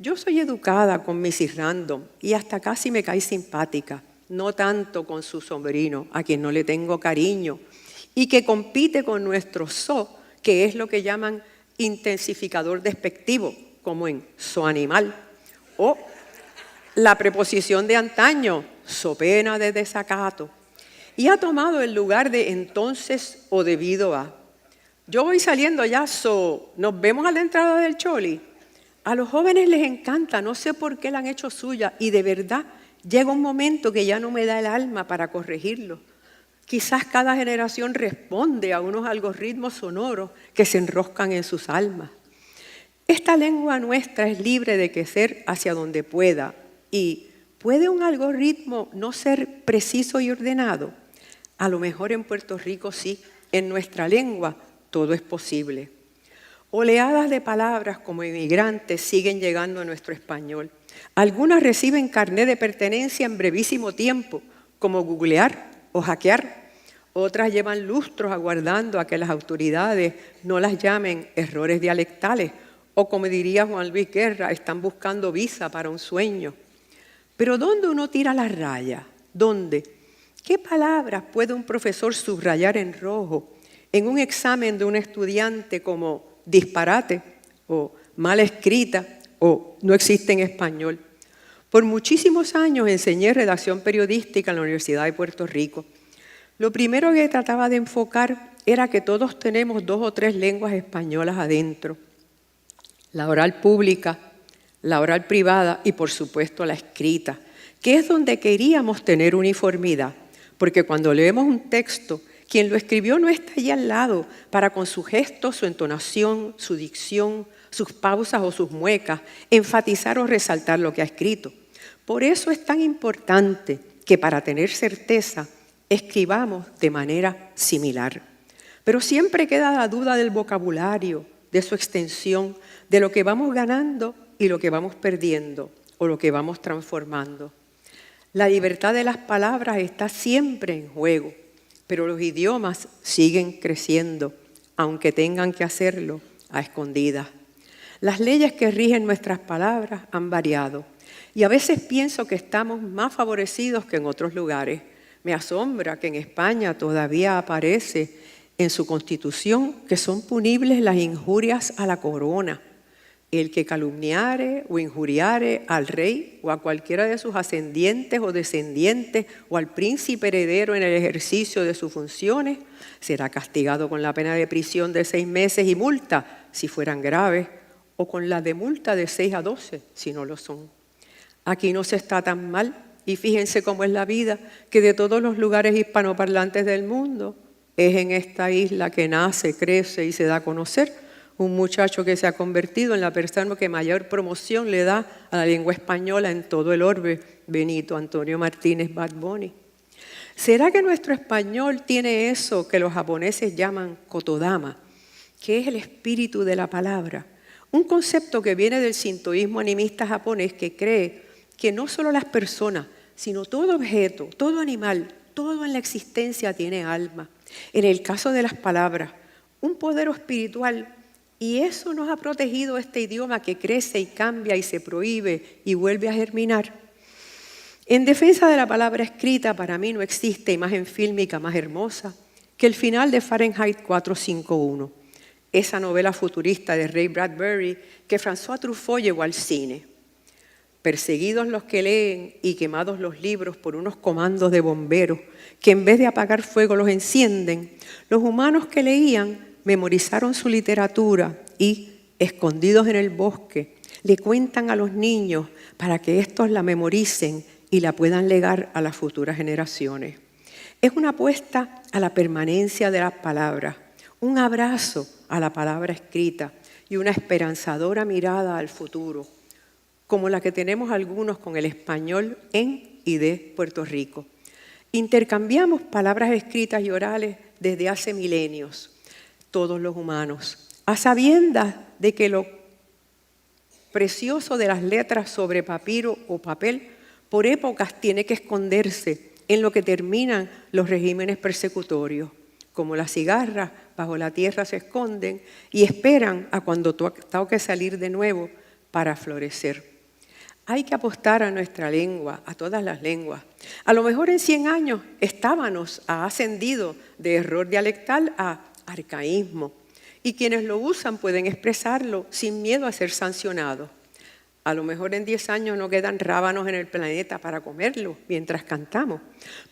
Yo soy educada con Mrs. Random y hasta casi me cae simpática, no tanto con su sobrino, a quien no le tengo cariño, y que compite con nuestro So, que es lo que llaman intensificador despectivo, como en so animal, o la preposición de antaño, so pena de desacato, y ha tomado el lugar de entonces o debido a. Yo voy saliendo ya, so, nos vemos a la entrada del Choli. A los jóvenes les encanta, no sé por qué la han hecho suya y de verdad llega un momento que ya no me da el alma para corregirlo. Quizás cada generación responde a unos algoritmos sonoros que se enroscan en sus almas. Esta lengua nuestra es libre de crecer hacia donde pueda y ¿puede un algoritmo no ser preciso y ordenado? A lo mejor en Puerto Rico sí, en nuestra lengua todo es posible. Oleadas de palabras como inmigrantes siguen llegando a nuestro español. Algunas reciben carné de pertenencia en brevísimo tiempo, como googlear o hackear. Otras llevan lustros aguardando a que las autoridades no las llamen errores dialectales o, como diría Juan Luis Guerra, están buscando visa para un sueño. Pero ¿dónde uno tira la raya? ¿Dónde? ¿Qué palabras puede un profesor subrayar en rojo en un examen de un estudiante como disparate o mal escrita o no existe en español? Por muchísimos años enseñé redacción periodística en la Universidad de Puerto Rico. Lo primero que trataba de enfocar era que todos tenemos 2 o 3 lenguas españolas adentro. La oral pública, la oral privada y por supuesto la escrita, que es donde queríamos tener uniformidad, porque cuando leemos un texto, quien lo escribió no está allí al lado para con su gesto, su entonación, su dicción, sus pausas o sus muecas, enfatizar o resaltar lo que ha escrito. Por eso es tan importante que para tener certeza escribamos de manera similar. Pero siempre queda la duda del vocabulario, de su extensión, de lo que vamos ganando y lo que vamos perdiendo o lo que vamos transformando. La libertad de las palabras está siempre en juego, pero los idiomas siguen creciendo, aunque tengan que hacerlo a escondidas. Las leyes que rigen nuestras palabras han variado y a veces pienso que estamos más favorecidos que en otros lugares. Me asombra que en España todavía aparece en su constitución que son punibles las injurias a la corona. El que calumniare o injuriare al rey o a cualquiera de sus ascendientes o descendientes o al príncipe heredero en el ejercicio de sus funciones será castigado con la pena de prisión de 6 meses y multa si fueran graves, o con la de multa de 6 a 12 si no lo son. Aquí no se está tan mal, y fíjense cómo es la vida, que de todos los lugares hispanoparlantes del mundo es en esta isla que nace, crece y se da a conocer un muchacho que se ha convertido en la persona que mayor promoción le da a la lengua española en todo el orbe, Benito Antonio Martínez Bad Bunny. ¿Será que nuestro español tiene eso que los japoneses llaman kotodama, que es el espíritu de la palabra? Un concepto que viene del sintoísmo animista japonés que cree que no solo las personas, sino todo objeto, todo animal, todo en la existencia tiene alma. En el caso de las palabras, un poder espiritual. Y eso nos ha protegido este idioma que crece y cambia y se prohíbe y vuelve a germinar. En defensa de la palabra escrita, para mí no existe imagen fílmica más hermosa que el final de Fahrenheit 451, esa novela futurista de Ray Bradbury que François Truffaut llevó al cine. Perseguidos los que leen y quemados los libros por unos comandos de bomberos que en vez de apagar fuego los encienden, los humanos que leían memorizaron su literatura y, escondidos en el bosque, le cuentan a los niños para que estos la memoricen y la puedan legar a las futuras generaciones. Es una apuesta a la permanencia de las palabras, un abrazo a la palabra escrita y una esperanzadora mirada al futuro, como la que tenemos algunos con el español en y de Puerto Rico. Intercambiamos palabras escritas y orales desde hace milenios, todos los humanos, a sabiendas de que lo precioso de las letras sobre papiro o papel por épocas tiene que esconderse en lo que terminan los regímenes persecutorios, como las cigarras bajo la tierra se esconden y esperan a cuando toque salir de nuevo para florecer. Hay que apostar a nuestra lengua, a todas las lenguas. A lo mejor en 100 años ha ascendido de error dialectal a arcaísmo, y quienes lo usan pueden expresarlo sin miedo a ser sancionados. A lo mejor en 10 años no quedan rábanos en el planeta para comerlos mientras cantamos,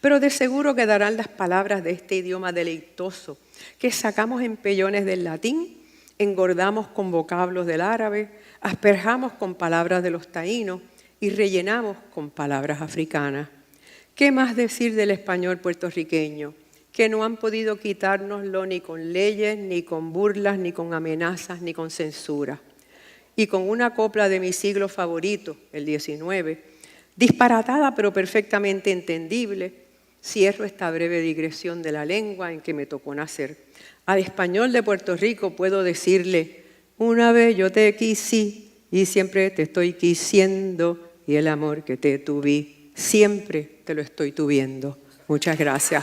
pero de seguro quedarán las palabras de este idioma deleitoso que sacamos empellones del latín, engordamos con vocablos del árabe, asperjamos con palabras de los taínos y rellenamos con palabras africanas. ¿Qué más decir del español puertorriqueño? Que no han podido quitárnoslo ni con leyes, ni con burlas, ni con amenazas, ni con censura. Y con una copla de mi siglo favorito, el 19, disparatada pero perfectamente entendible, cierro esta breve digresión de la lengua en que me tocó nacer. Al español de Puerto Rico puedo decirle: una vez yo te quisí y siempre te estoy quisiendo, y el amor que te tuví, siempre te lo estoy tuviendo. Muchas gracias.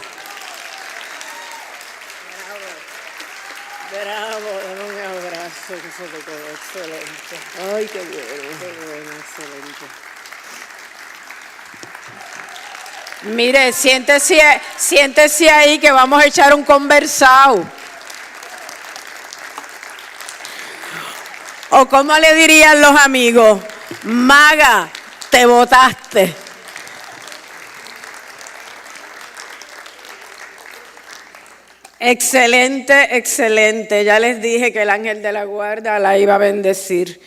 Bravo, dame un abrazo, que se te quedó excelente. Ay, qué bueno, excelente. Mire, siéntese ahí que vamos a echar un conversado. O como le dirían los amigos, maga, te botaste. Excelente, excelente. Ya les dije que el ángel de la guarda la iba a bendecir.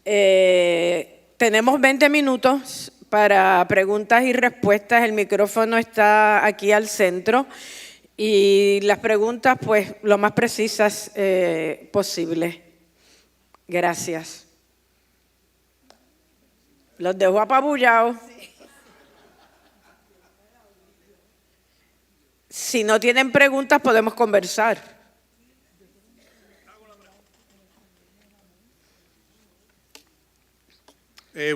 Tenemos 20 minutos para preguntas y respuestas. El micrófono está aquí al centro y las preguntas, pues, lo más precisas posible. Gracias. Los dejo apabullados. Si no tienen preguntas, podemos conversar.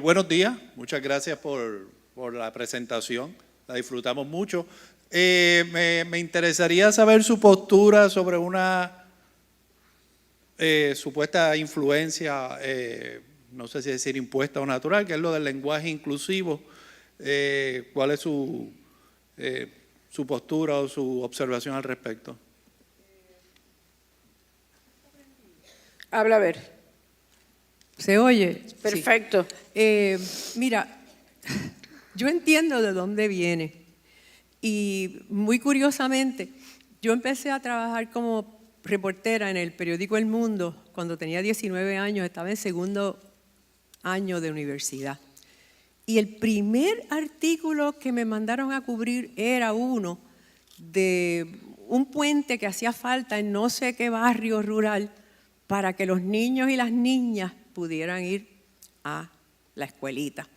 Buenos días, muchas gracias por por la presentación, la disfrutamos mucho. Me interesaría saber su postura sobre una supuesta influencia, no sé si decir impuesta o natural, que es lo del lenguaje inclusivo. ¿Cuál es su postura o su observación al respecto? Habla a ver. ¿Se oye? Perfecto. Sí. Mira, yo entiendo de dónde viene y muy curiosamente, yo empecé a trabajar como reportera en el periódico El Mundo cuando tenía 19 años, estaba en segundo año de universidad. Y el primer artículo que me mandaron a cubrir era uno de un puente que hacía falta en no sé qué barrio rural para que los niños y las niñas pudieran ir a la escuelita.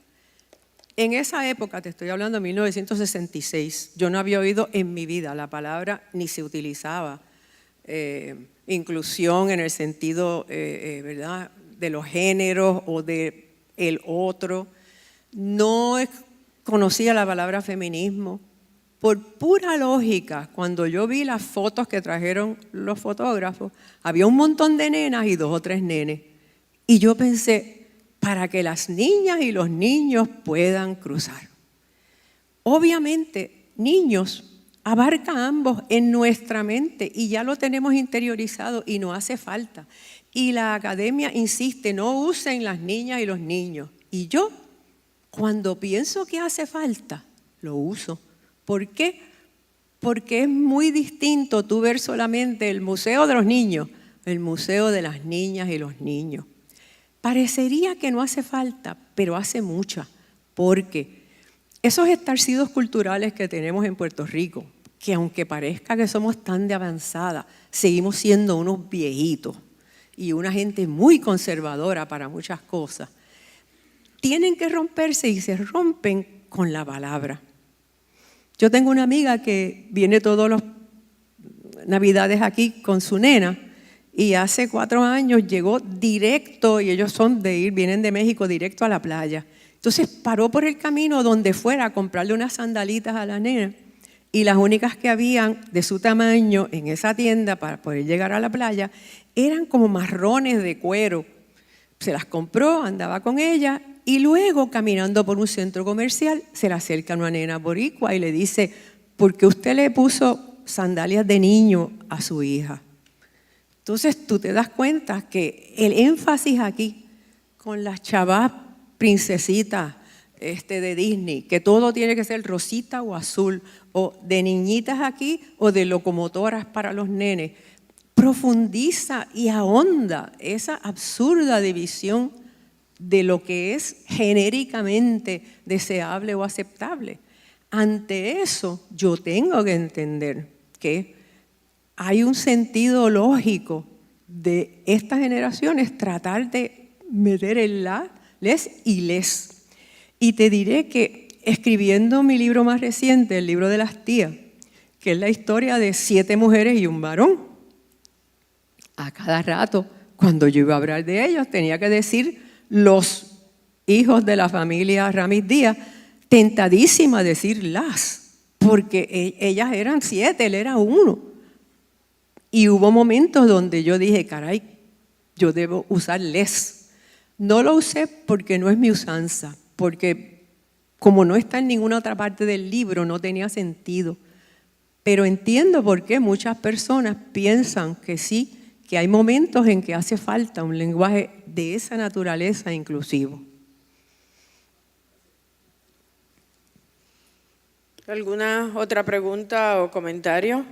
En esa época, te estoy hablando de 1966, yo no había oído en mi vida la palabra, ni se utilizaba inclusión en el sentido ¿verdad? De los géneros o de el otro. No conocía la palabra feminismo. Por pura lógica, cuando yo vi las fotos que trajeron los fotógrafos, había un montón de nenas y 2 o 3 nenes. Y yo pensé, para que las niñas y los niños puedan cruzar. Obviamente, niños abarca ambos en nuestra mente y ya lo tenemos interiorizado y no hace falta. Y la academia insiste, no usen las niñas y los niños. Y yo, cuando pienso que hace falta, lo uso. ¿Por qué? Porque es muy distinto tú ver solamente el museo de los niños, el museo de las niñas y los niños. Parecería que no hace falta, pero hace mucha, porque esos estarcidos culturales que tenemos en Puerto Rico, que aunque parezca que somos tan de avanzada, seguimos siendo unos viejitos y una gente muy conservadora para muchas cosas, tienen que romperse y se rompen con la palabra. Yo tengo una amiga que viene todas las Navidades aquí con su nena y hace 4 años llegó directo, y ellos vienen de México directo a la playa. Entonces paró por el camino donde fuera a comprarle unas sandalitas a la nena y las únicas que habían de su tamaño en esa tienda para poder llegar a la playa eran como marrones de cuero. Se las compró, andaba con ella y luego caminando por un centro comercial se le acerca una nena boricua y le dice, ¿por qué usted le puso sandalias de niño a su hija? Entonces tú te das cuenta que el énfasis aquí con las chavas princesitas de Disney, que todo tiene que ser rosita o azul, o de niñitas aquí o de locomotoras para los nenes, profundiza y ahonda esa absurda división de lo que es genéricamente deseable o aceptable. Ante eso, yo tengo que entender que hay un sentido lógico de estas generaciones tratar de meter el la, les y les. Y te diré que escribiendo mi libro más reciente, el libro de las tías, que es la historia de 7 mujeres y un varón, a cada rato, cuando yo iba a hablar de ellos, tenía que decir los hijos de la familia Ramis Díaz, tentadísima de decir las, porque ellas eran 7, él era 1. Y hubo momentos donde yo dije, caray, yo debo usar les. No lo usé porque no es mi usanza, porque como no está en ninguna otra parte del libro, no tenía sentido. Pero entiendo por qué muchas personas piensan que sí, que hay momentos en que hace falta un lenguaje de esa naturaleza inclusivo. ¿Alguna otra pregunta o comentario?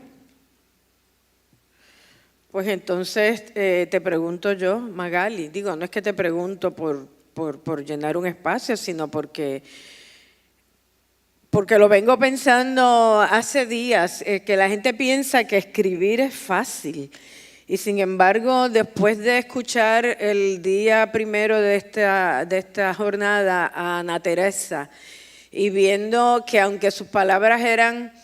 Pues entonces te pregunto yo, Magali, no es que te pregunto por llenar un espacio, sino porque lo vengo pensando hace días, que la gente piensa que escribir es fácil. Y sin embargo, después de escuchar el día primero de esta jornada a Ana Teresa y viendo que aunque sus palabras eran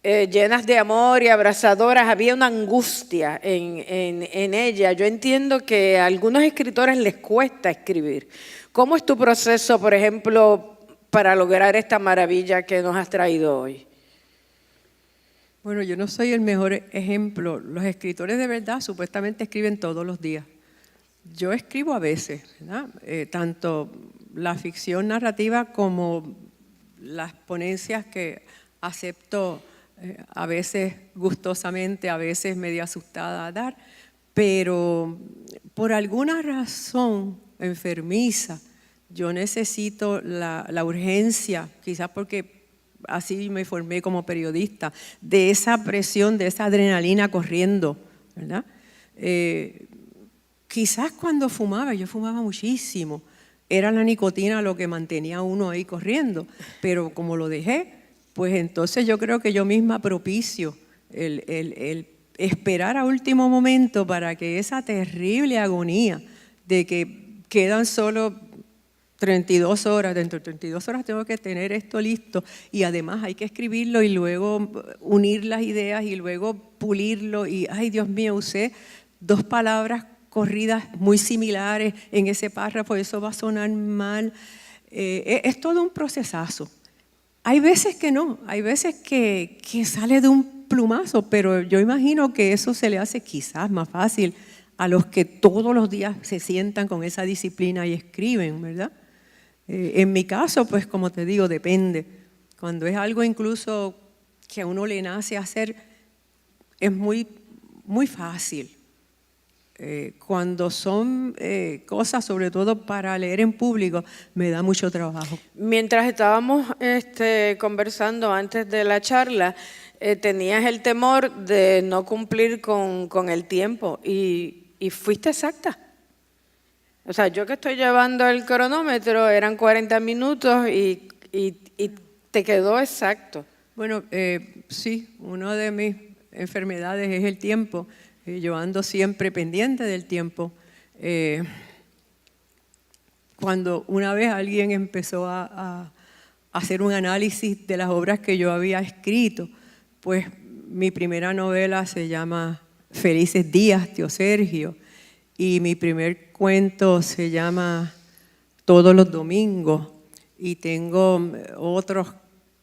llenas de amor y abrazadoras, había una angustia en ella. Yo entiendo que a algunos escritores les cuesta escribir. ¿Cómo es tu proceso, por ejemplo, para lograr esta maravilla que nos has traído hoy? Bueno, yo no soy el mejor ejemplo. Los escritores de verdad supuestamente escriben todos los días. Yo escribo a veces, ¿verdad? Tanto la ficción narrativa como las ponencias que acepto a veces gustosamente, a veces medio asustada a dar, pero por alguna razón enfermiza, yo necesito la urgencia, quizás porque así me formé como periodista, de esa presión, de esa adrenalina corriendo, ¿verdad? Quizás cuando fumaba, yo fumaba muchísimo, era la nicotina lo que mantenía a uno ahí corriendo, pero como lo dejé, pues entonces yo creo que yo misma propicio el esperar a último momento para que esa terrible agonía de que quedan solo 32 horas, dentro de 32 horas tengo que tener esto listo y además hay que escribirlo y luego unir las ideas y luego pulirlo y, ay Dios mío, usé 2 palabras corridas muy similares en ese párrafo, eso va a sonar mal. Es todo un procesazo. Hay veces que no, hay veces que sale de un plumazo, pero yo imagino que eso se le hace quizás más fácil a los que todos los días se sientan con esa disciplina y escriben, ¿verdad? En mi caso, pues como te digo, depende. Cuando es algo incluso que a uno le nace hacer, es muy, muy fácil. Cuando son cosas, sobre todo para leer en público, me da mucho trabajo. Mientras estábamos conversando antes de la charla, tenías el temor de no cumplir con el tiempo y fuiste exacta. O sea, yo que estoy llevando el cronómetro, eran 40 minutos y te quedó exacto. Bueno, sí, una de mis enfermedades es el tiempo. Yo ando siempre pendiente del tiempo. Cuando una vez alguien empezó a hacer un análisis de las obras que yo había escrito, pues mi primera novela se llama Felices Días, Tío Sergio, y mi primer cuento se llama Todos los Domingos, y tengo otros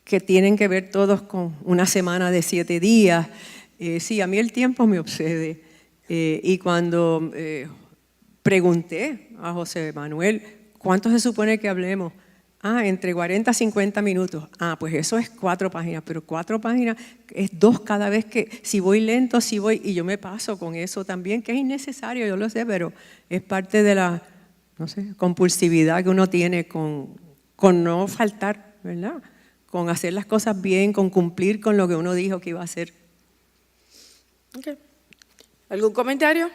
que tienen que ver todos con una semana de 7 días. Sí, a mí el tiempo me obsede. Y cuando pregunté a José Manuel, ¿cuánto se supone que hablemos? Entre 40 a 50 minutos. Pues eso es 4 páginas, pero 4 páginas es 2 cada vez que, si voy lento, si voy, y yo me paso con eso también, que es innecesario, yo lo sé, pero es parte de la, no sé, compulsividad que uno tiene con no faltar, ¿verdad? Con hacer las cosas bien, con cumplir con lo que uno dijo que iba a hacer. Okay. ¿Algún comentario?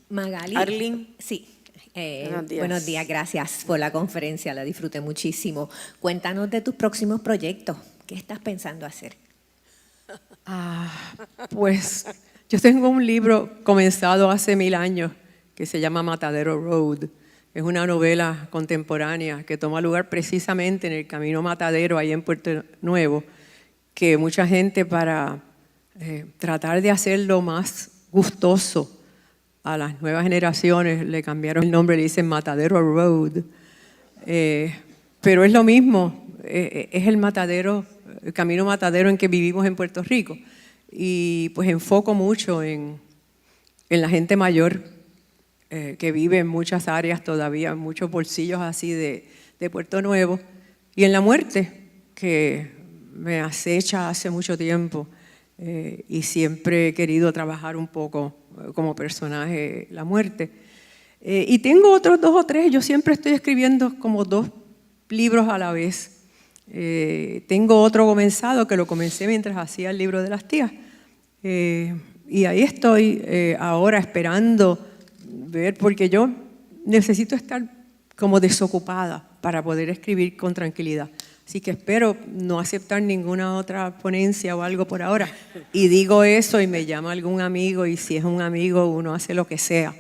Magali. Arlene. Sí. Buenos días. Gracias por la conferencia, la disfruté muchísimo. Cuéntanos de tus próximos proyectos. ¿Qué estás pensando hacer? Pues yo tengo un libro comenzado hace 1000 años que se llama Matadero Road. Es una novela contemporánea que toma lugar precisamente en el Camino Matadero, ahí en Puerto Nuevo, que mucha gente para tratar de hacerlo más gustoso a las nuevas generaciones le cambiaron el nombre, le dicen Matadero Road. Pero es lo mismo, es el matadero, el camino matadero en que vivimos en Puerto Rico. Y pues enfoco mucho en la gente mayor que vive en muchas áreas todavía, en muchos bolsillos así de Puerto Nuevo. Y en la muerte, que me acecha hace mucho tiempo. Y siempre he querido trabajar un poco como personaje la muerte. Y tengo otros 2 o 3, yo siempre estoy escribiendo como 2 libros a la vez. Tengo otro comenzado que lo comencé mientras hacía el libro de las tías. Y ahí estoy ahora esperando ver, porque yo necesito estar como desocupada para poder escribir con tranquilidad. Así que espero no aceptar ninguna otra ponencia o algo por ahora. Y digo eso y me llama algún amigo y si es un amigo uno hace lo que sea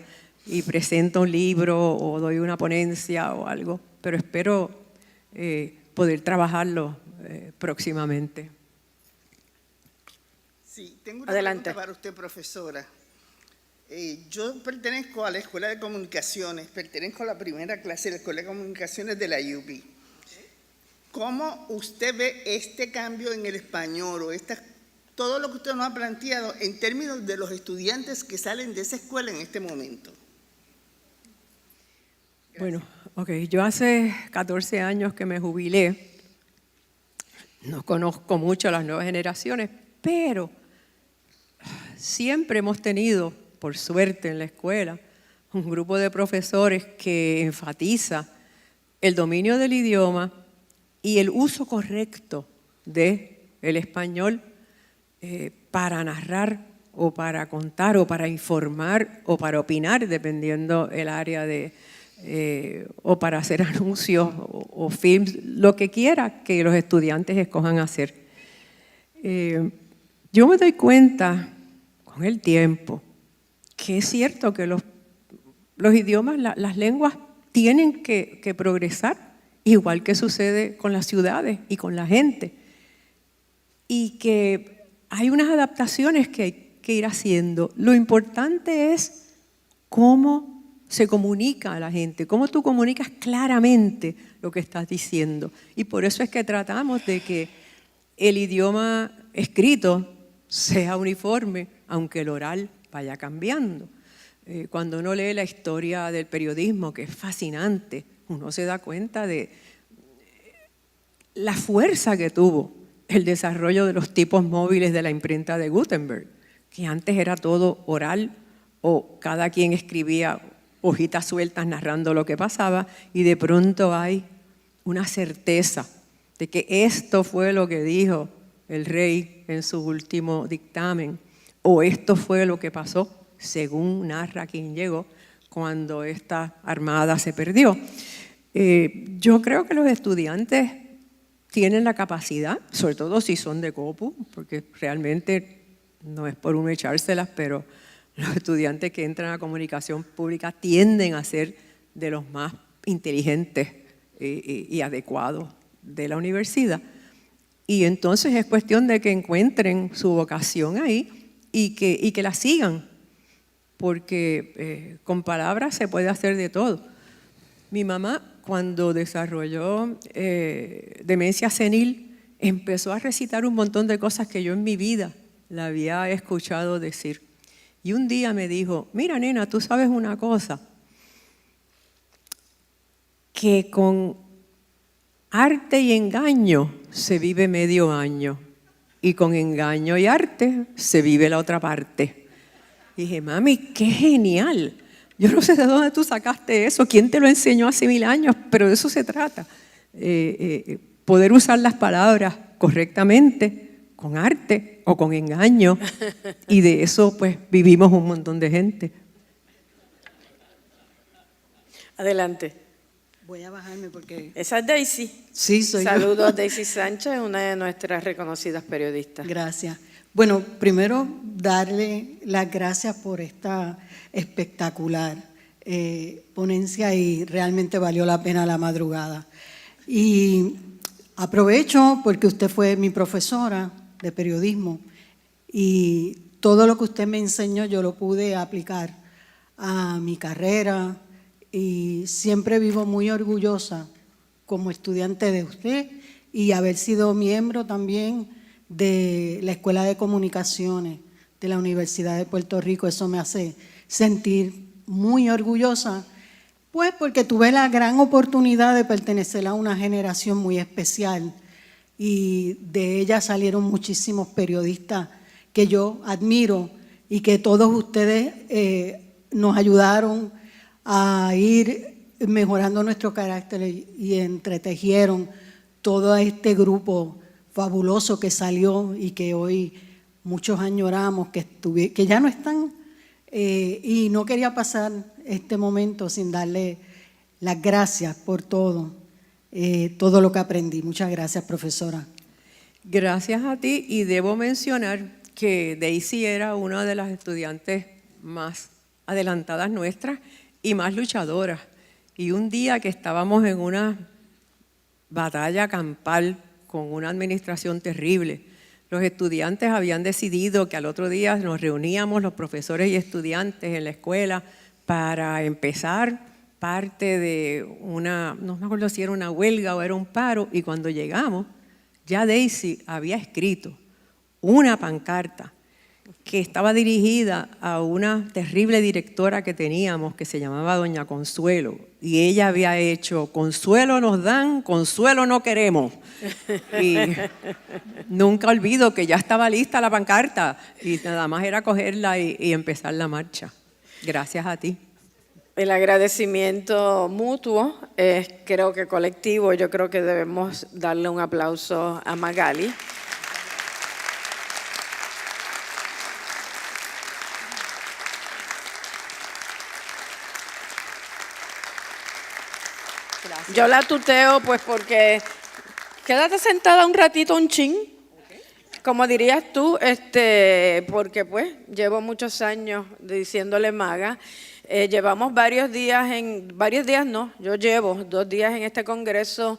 y presento un libro o doy una ponencia o algo. Pero espero poder trabajarlo próximamente. Sí, tengo una Adelante. pregunta para usted, profesora. Yo pertenezco a la Escuela de Comunicaciones, pertenezco a la primera clase de la Escuela de Comunicaciones de la UP. ¿Cómo usted ve este cambio en el español o todo lo que usted nos ha planteado en términos de los estudiantes que salen de esa escuela en este momento? Bueno, yo hace 14 años que me jubilé. No conozco mucho a las nuevas generaciones, pero siempre hemos tenido, por suerte en la escuela, un grupo de profesores que enfatiza el dominio del idioma y el uso correcto del español para narrar o para contar o para informar o para opinar, dependiendo el área o para hacer anuncios o films, lo que quiera que los estudiantes escojan hacer. Yo me doy cuenta con el tiempo que es cierto que los idiomas, las lenguas tienen que progresar, igual que sucede con las ciudades y con la gente, y que hay unas adaptaciones que hay que ir haciendo. Lo importante es cómo se comunica a la gente, cómo tú comunicas claramente lo que estás diciendo. Y por eso es que tratamos de que el idioma escrito sea uniforme, aunque el oral vaya cambiando. Cuando uno lee la historia del periodismo, que es fascinante, uno se da cuenta de la fuerza que tuvo el desarrollo de los tipos móviles de la imprenta de Gutenberg, que antes era todo oral o cada quien escribía hojitas sueltas narrando lo que pasaba, y de pronto hay una certeza de que esto fue lo que dijo el rey en su último dictamen, o esto fue lo que pasó, según narra quien llegó, cuando esta armada se perdió. Yo creo que los estudiantes tienen la capacidad, sobre todo si son de COPU, porque realmente no es por uno echárselas, pero los estudiantes que entran a comunicación pública tienden a ser de los más inteligentes y adecuados de la universidad. Y entonces es cuestión de que encuentren su vocación ahí y que la sigan, porque con palabras se puede hacer de todo. Mi mamá, cuando desarrolló demencia senil, empezó a recitar un montón de cosas que yo en mi vida la había escuchado decir. Y un día me dijo, mira nena, tú sabes una cosa, que con arte y engaño se vive medio año y con engaño y arte se vive la otra parte. Y dije, mami, qué genial. Yo no sé de dónde tú sacaste eso, quién te lo enseñó hace 1000 años, pero de eso se trata. Poder usar las palabras correctamente, con arte o con engaño, y de eso pues vivimos un montón de gente. Adelante. Voy a bajarme porque... Esa es Daisy. Sí, soy yo. Saludos, Daisy Sánchez, una de nuestras reconocidas periodistas. Gracias. Bueno, primero darle las gracias por esta espectacular ponencia y realmente valió la pena la madrugada. Y aprovecho porque usted fue mi profesora de periodismo y todo lo que usted me enseñó yo lo pude aplicar a mi carrera y siempre vivo muy orgullosa como estudiante de usted y haber sido miembro también de la Escuela de Comunicaciones de la Universidad de Puerto Rico. Eso me hace sentir muy orgullosa, pues porque tuve la gran oportunidad de pertenecer a una generación muy especial y de ella salieron muchísimos periodistas que yo admiro y que todos ustedes nos ayudaron a ir mejorando nuestro carácter y entretejieron todo este grupo fabuloso que salió y que hoy muchos añoramos, que ya no están, y no quería pasar este momento sin darle las gracias por todo lo que aprendí. Muchas gracias, profesora. Gracias a ti, y debo mencionar que Daisy era una de las estudiantes más adelantadas nuestras y más luchadoras. Y un día que estábamos en una batalla campal con una administración terrible, los estudiantes habían decidido que al otro día nos reuníamos los profesores y estudiantes en la escuela para empezar parte de una, no me acuerdo si era una huelga o era un paro, y cuando llegamos, ya Daisy había escrito una pancarta que estaba dirigida a una terrible directora que teníamos que se llamaba Doña Consuelo, y ella había hecho: consuelo nos dan, consuelo no queremos. Y nunca olvido que ya estaba lista la pancarta y nada más era cogerla y empezar la marcha. Gracias a ti. El agradecimiento mutuo es, creo que colectivo. Yo creo que debemos darle un aplauso a Magali. Gracias. Yo la tuteo pues porque quédate sentada un ratito, un chin, como dirías tú, porque pues llevo muchos años diciéndole maga. Llevamos varios días yo llevo 2 días en este congreso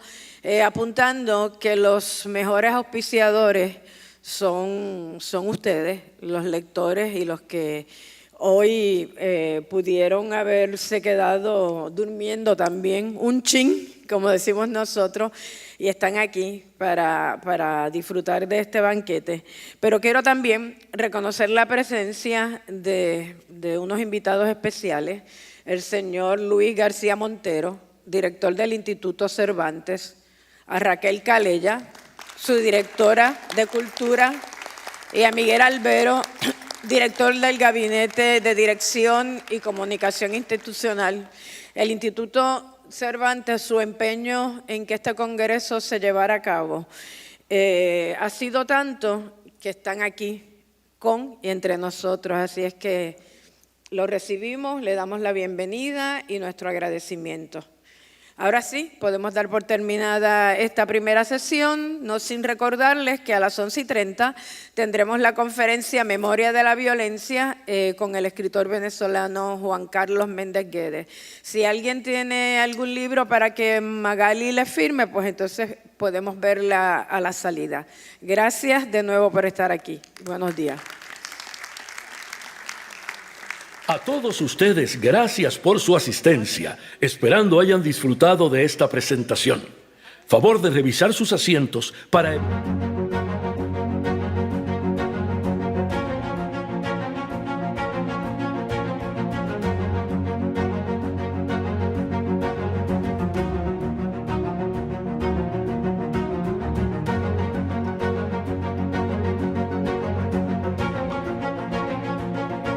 apuntando que los mejores auspiciadores son ustedes, los lectores y los que hoy pudieron haberse quedado durmiendo también un chin, como decimos nosotros, y están aquí para disfrutar de este banquete. Pero quiero también reconocer la presencia de unos invitados especiales, el señor Luis García Montero, director del Instituto Cervantes, a Raquel Calella, su directora de Cultura, y a Miguel Albero, director del Gabinete de Dirección y Comunicación Institucional. El Instituto Cervantes, su empeño en que este congreso se llevara a cabo ha sido tanto que están aquí con y entre nosotros, así es que lo recibimos, le damos la bienvenida y nuestro agradecimiento. Ahora sí, podemos dar por terminada esta primera sesión, no sin recordarles que a las 11:30 tendremos la conferencia Memoria de la Violencia con el escritor venezolano Juan Carlos Méndez Guedes. Si alguien tiene algún libro para que Magali le firme, pues entonces podemos verla a la salida. Gracias de nuevo por estar aquí. Buenos días. A todos ustedes, gracias por su asistencia, esperando hayan disfrutado de esta presentación. Favor de revisar sus asientos para...